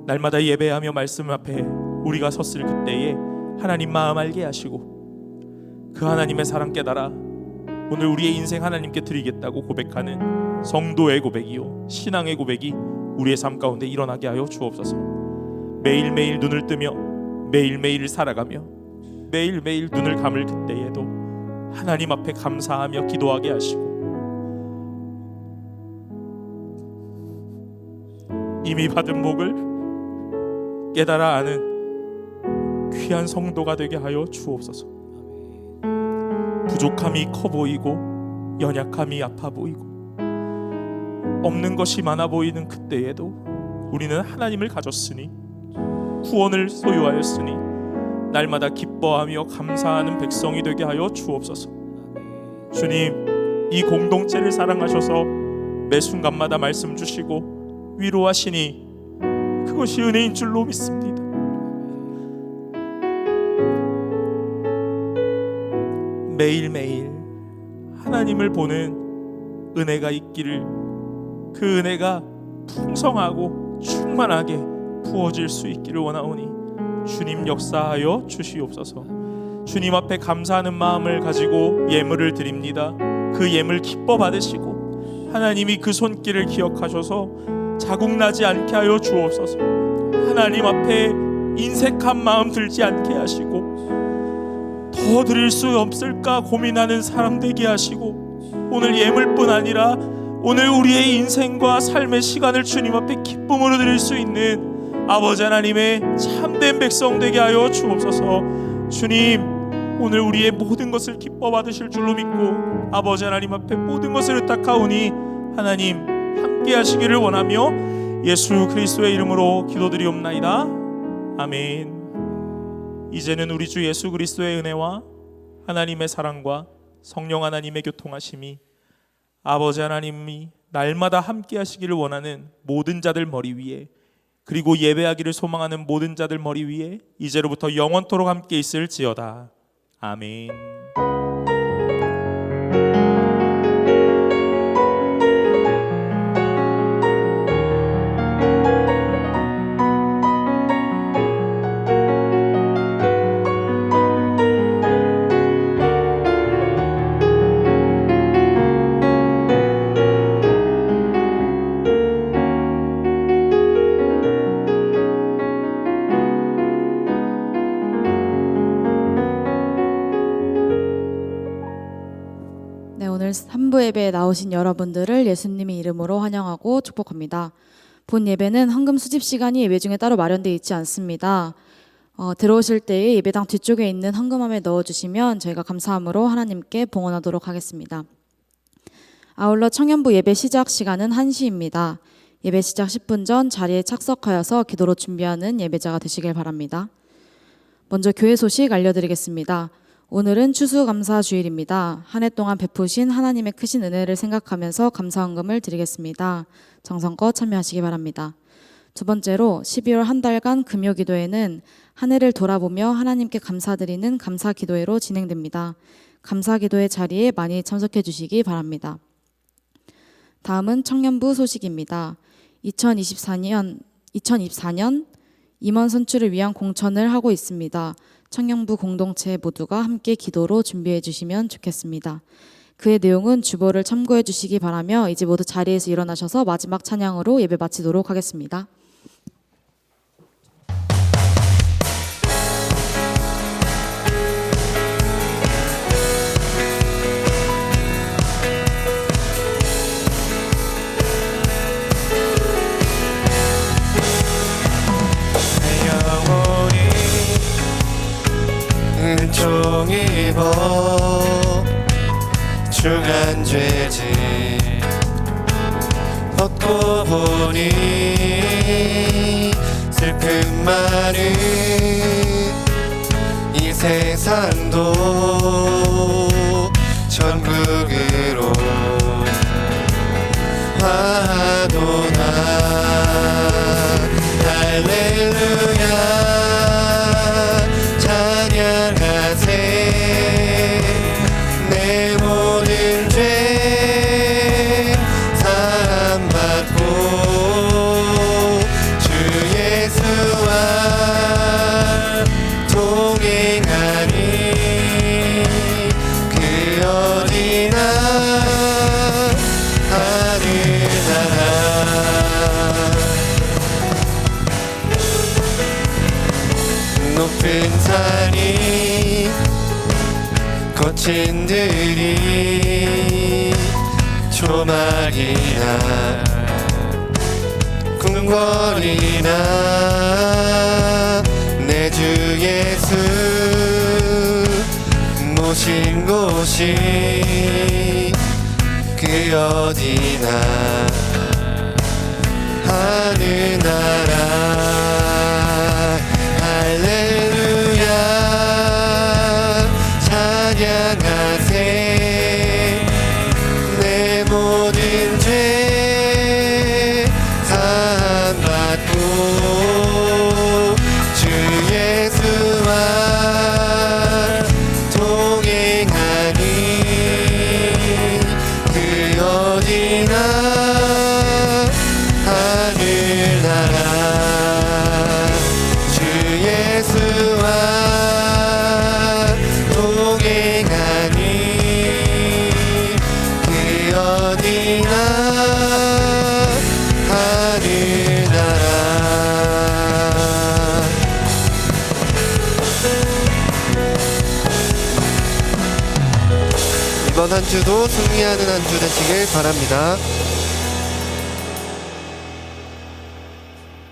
날마다 예배하며 말씀 앞에 우리가 섰을 그때에 하나님 마음 알게 하시고 그 하나님의 사랑 깨달아 오늘 우리의 인생 하나님께 드리겠다고 고백하는 성도의 고백이요 신앙의 고백이 우리의 삶 가운데 일어나게 하여 주옵소서. 매일매일 눈을 뜨며 매일매일 살아가며 매일매일 눈을 감을 그때에도 하나님 앞에 감사하며 기도하게 하시고 이미 받은 복을 깨달아 아는 귀한 성도가 되게 하여 주옵소서. 부족함이 커 보이고 연약함이 아파 보이고 없는 것이 많아 보이는 그때에도 우리는 하나님을 가졌으니 구원을 소유하였으니 날마다 기뻐하며 감사하는 백성이 되게 하여 주옵소서. 주님 이 공동체를 사랑하셔서 매 순간마다 말씀 주시고 위로하시니 그것이 은혜인 줄로 믿습니다. 매일매일 하나님을 보는 은혜가 있기를 그 은혜가 풍성하고 충만하게 부어질 수 있기를 원하오니 주님 역사하여 주시옵소서. 주님 앞에 감사하는 마음을 가지고 예물을 드립니다. 그 예물 기뻐 받으시고 하나님이 그 손길을 기억하셔서 자국나지 않게 하여 주옵소서. 하나님 앞에 인색한 마음 들지 않게 하시고 더 드릴 수 없을까 고민하는 사람 되게 하시고 오늘 예물뿐 아니라 오늘 우리의 인생과 삶의 시간을 주님 앞에 기쁨으로 드릴 수 있는 아버지 하나님의 참된 백성 되게 하여 주옵소서. 주님 오늘 우리의 모든 것을 기뻐 받으실 줄로 믿고 아버지 하나님 앞에 모든 것을 의탁하오니 하나님 함께 하시기를 원하며 예수 그리스도의 이름으로 기도드리옵나이다. 아멘. 이제는 우리 주 예수 그리스도의 은혜와 하나님의 사랑과 성령 하나님의 교통하심이 아버지 하나님이 날마다 함께 하시기를 원하는 모든 자들 머리 위에 그리고 예배하기를 소망하는 모든 자들 머리 위에 이제로부터 영원토록 함께 있을지어다. 아멘. 오늘 3부 예배에 나오신 여러분들을 예수님의 이름으로 환영하고 축복합니다. 본 예배는 헌금 수집 시간이 예배 중에 따로 마련되어 있지 않습니다. 들어오실 때에 예배당 뒤쪽에 있는 헌금함에 넣어주시면 저희가 감사함으로 하나님께 봉헌하도록 하겠습니다. 아울러 청년부 예배 시작 시간은 1시입니다. 예배 시작 10분 전 자리에 착석하여서 기도로 준비하는 예배자가 되시길 바랍니다. 먼저 교회 소식 알려드리겠습니다. 오늘은 추수감사 주일입니다. 한 해 동안 베푸신 하나님의 크신 은혜를 생각하면서 감사헌금을 드리겠습니다. 정성껏 참여하시기 바랍니다. 두 번째로 12월 한 달간 금요기도회는 한 해를 돌아보며 하나님께 감사드리는 감사기도회로 진행됩니다. 감사기도회 자리에 많이 참석해 주시기 바랍니다. 다음은 청년부 소식입니다. 2024년 임원 선출을 위한 공천을 하고 있습니다. 청년부 공동체 모두가 함께 기도로 준비해 주시면 좋겠습니다. 그의 내용은 주보를 참고해 주시기 바라며 이제 모두 자리에서 일어나셔서 마지막 찬양으로 예배 마치도록 하겠습니다. 은총 입어 중한 죄짐 벗고 보니 슬픔 많은 이 세상도 천국으로 화도나 할렐루야 찬양하세 내 모든 죄 사함받고 주 예수와 동행하니 그 어디나 하늘나라 높은 산이 거친 들이 조막이나 궁궐이나 내 주 예수 모신 곳이 그 어디나 하늘나라 할렐루야 찬양하세 내 모든 죄 사함받고 주 예수와 동행하니 그 어디나 하늘나라 주 예수와 동행하니 그 어디나 하늘나라 이번 한 주도 승리하는 한 주 되시길 바랍니다.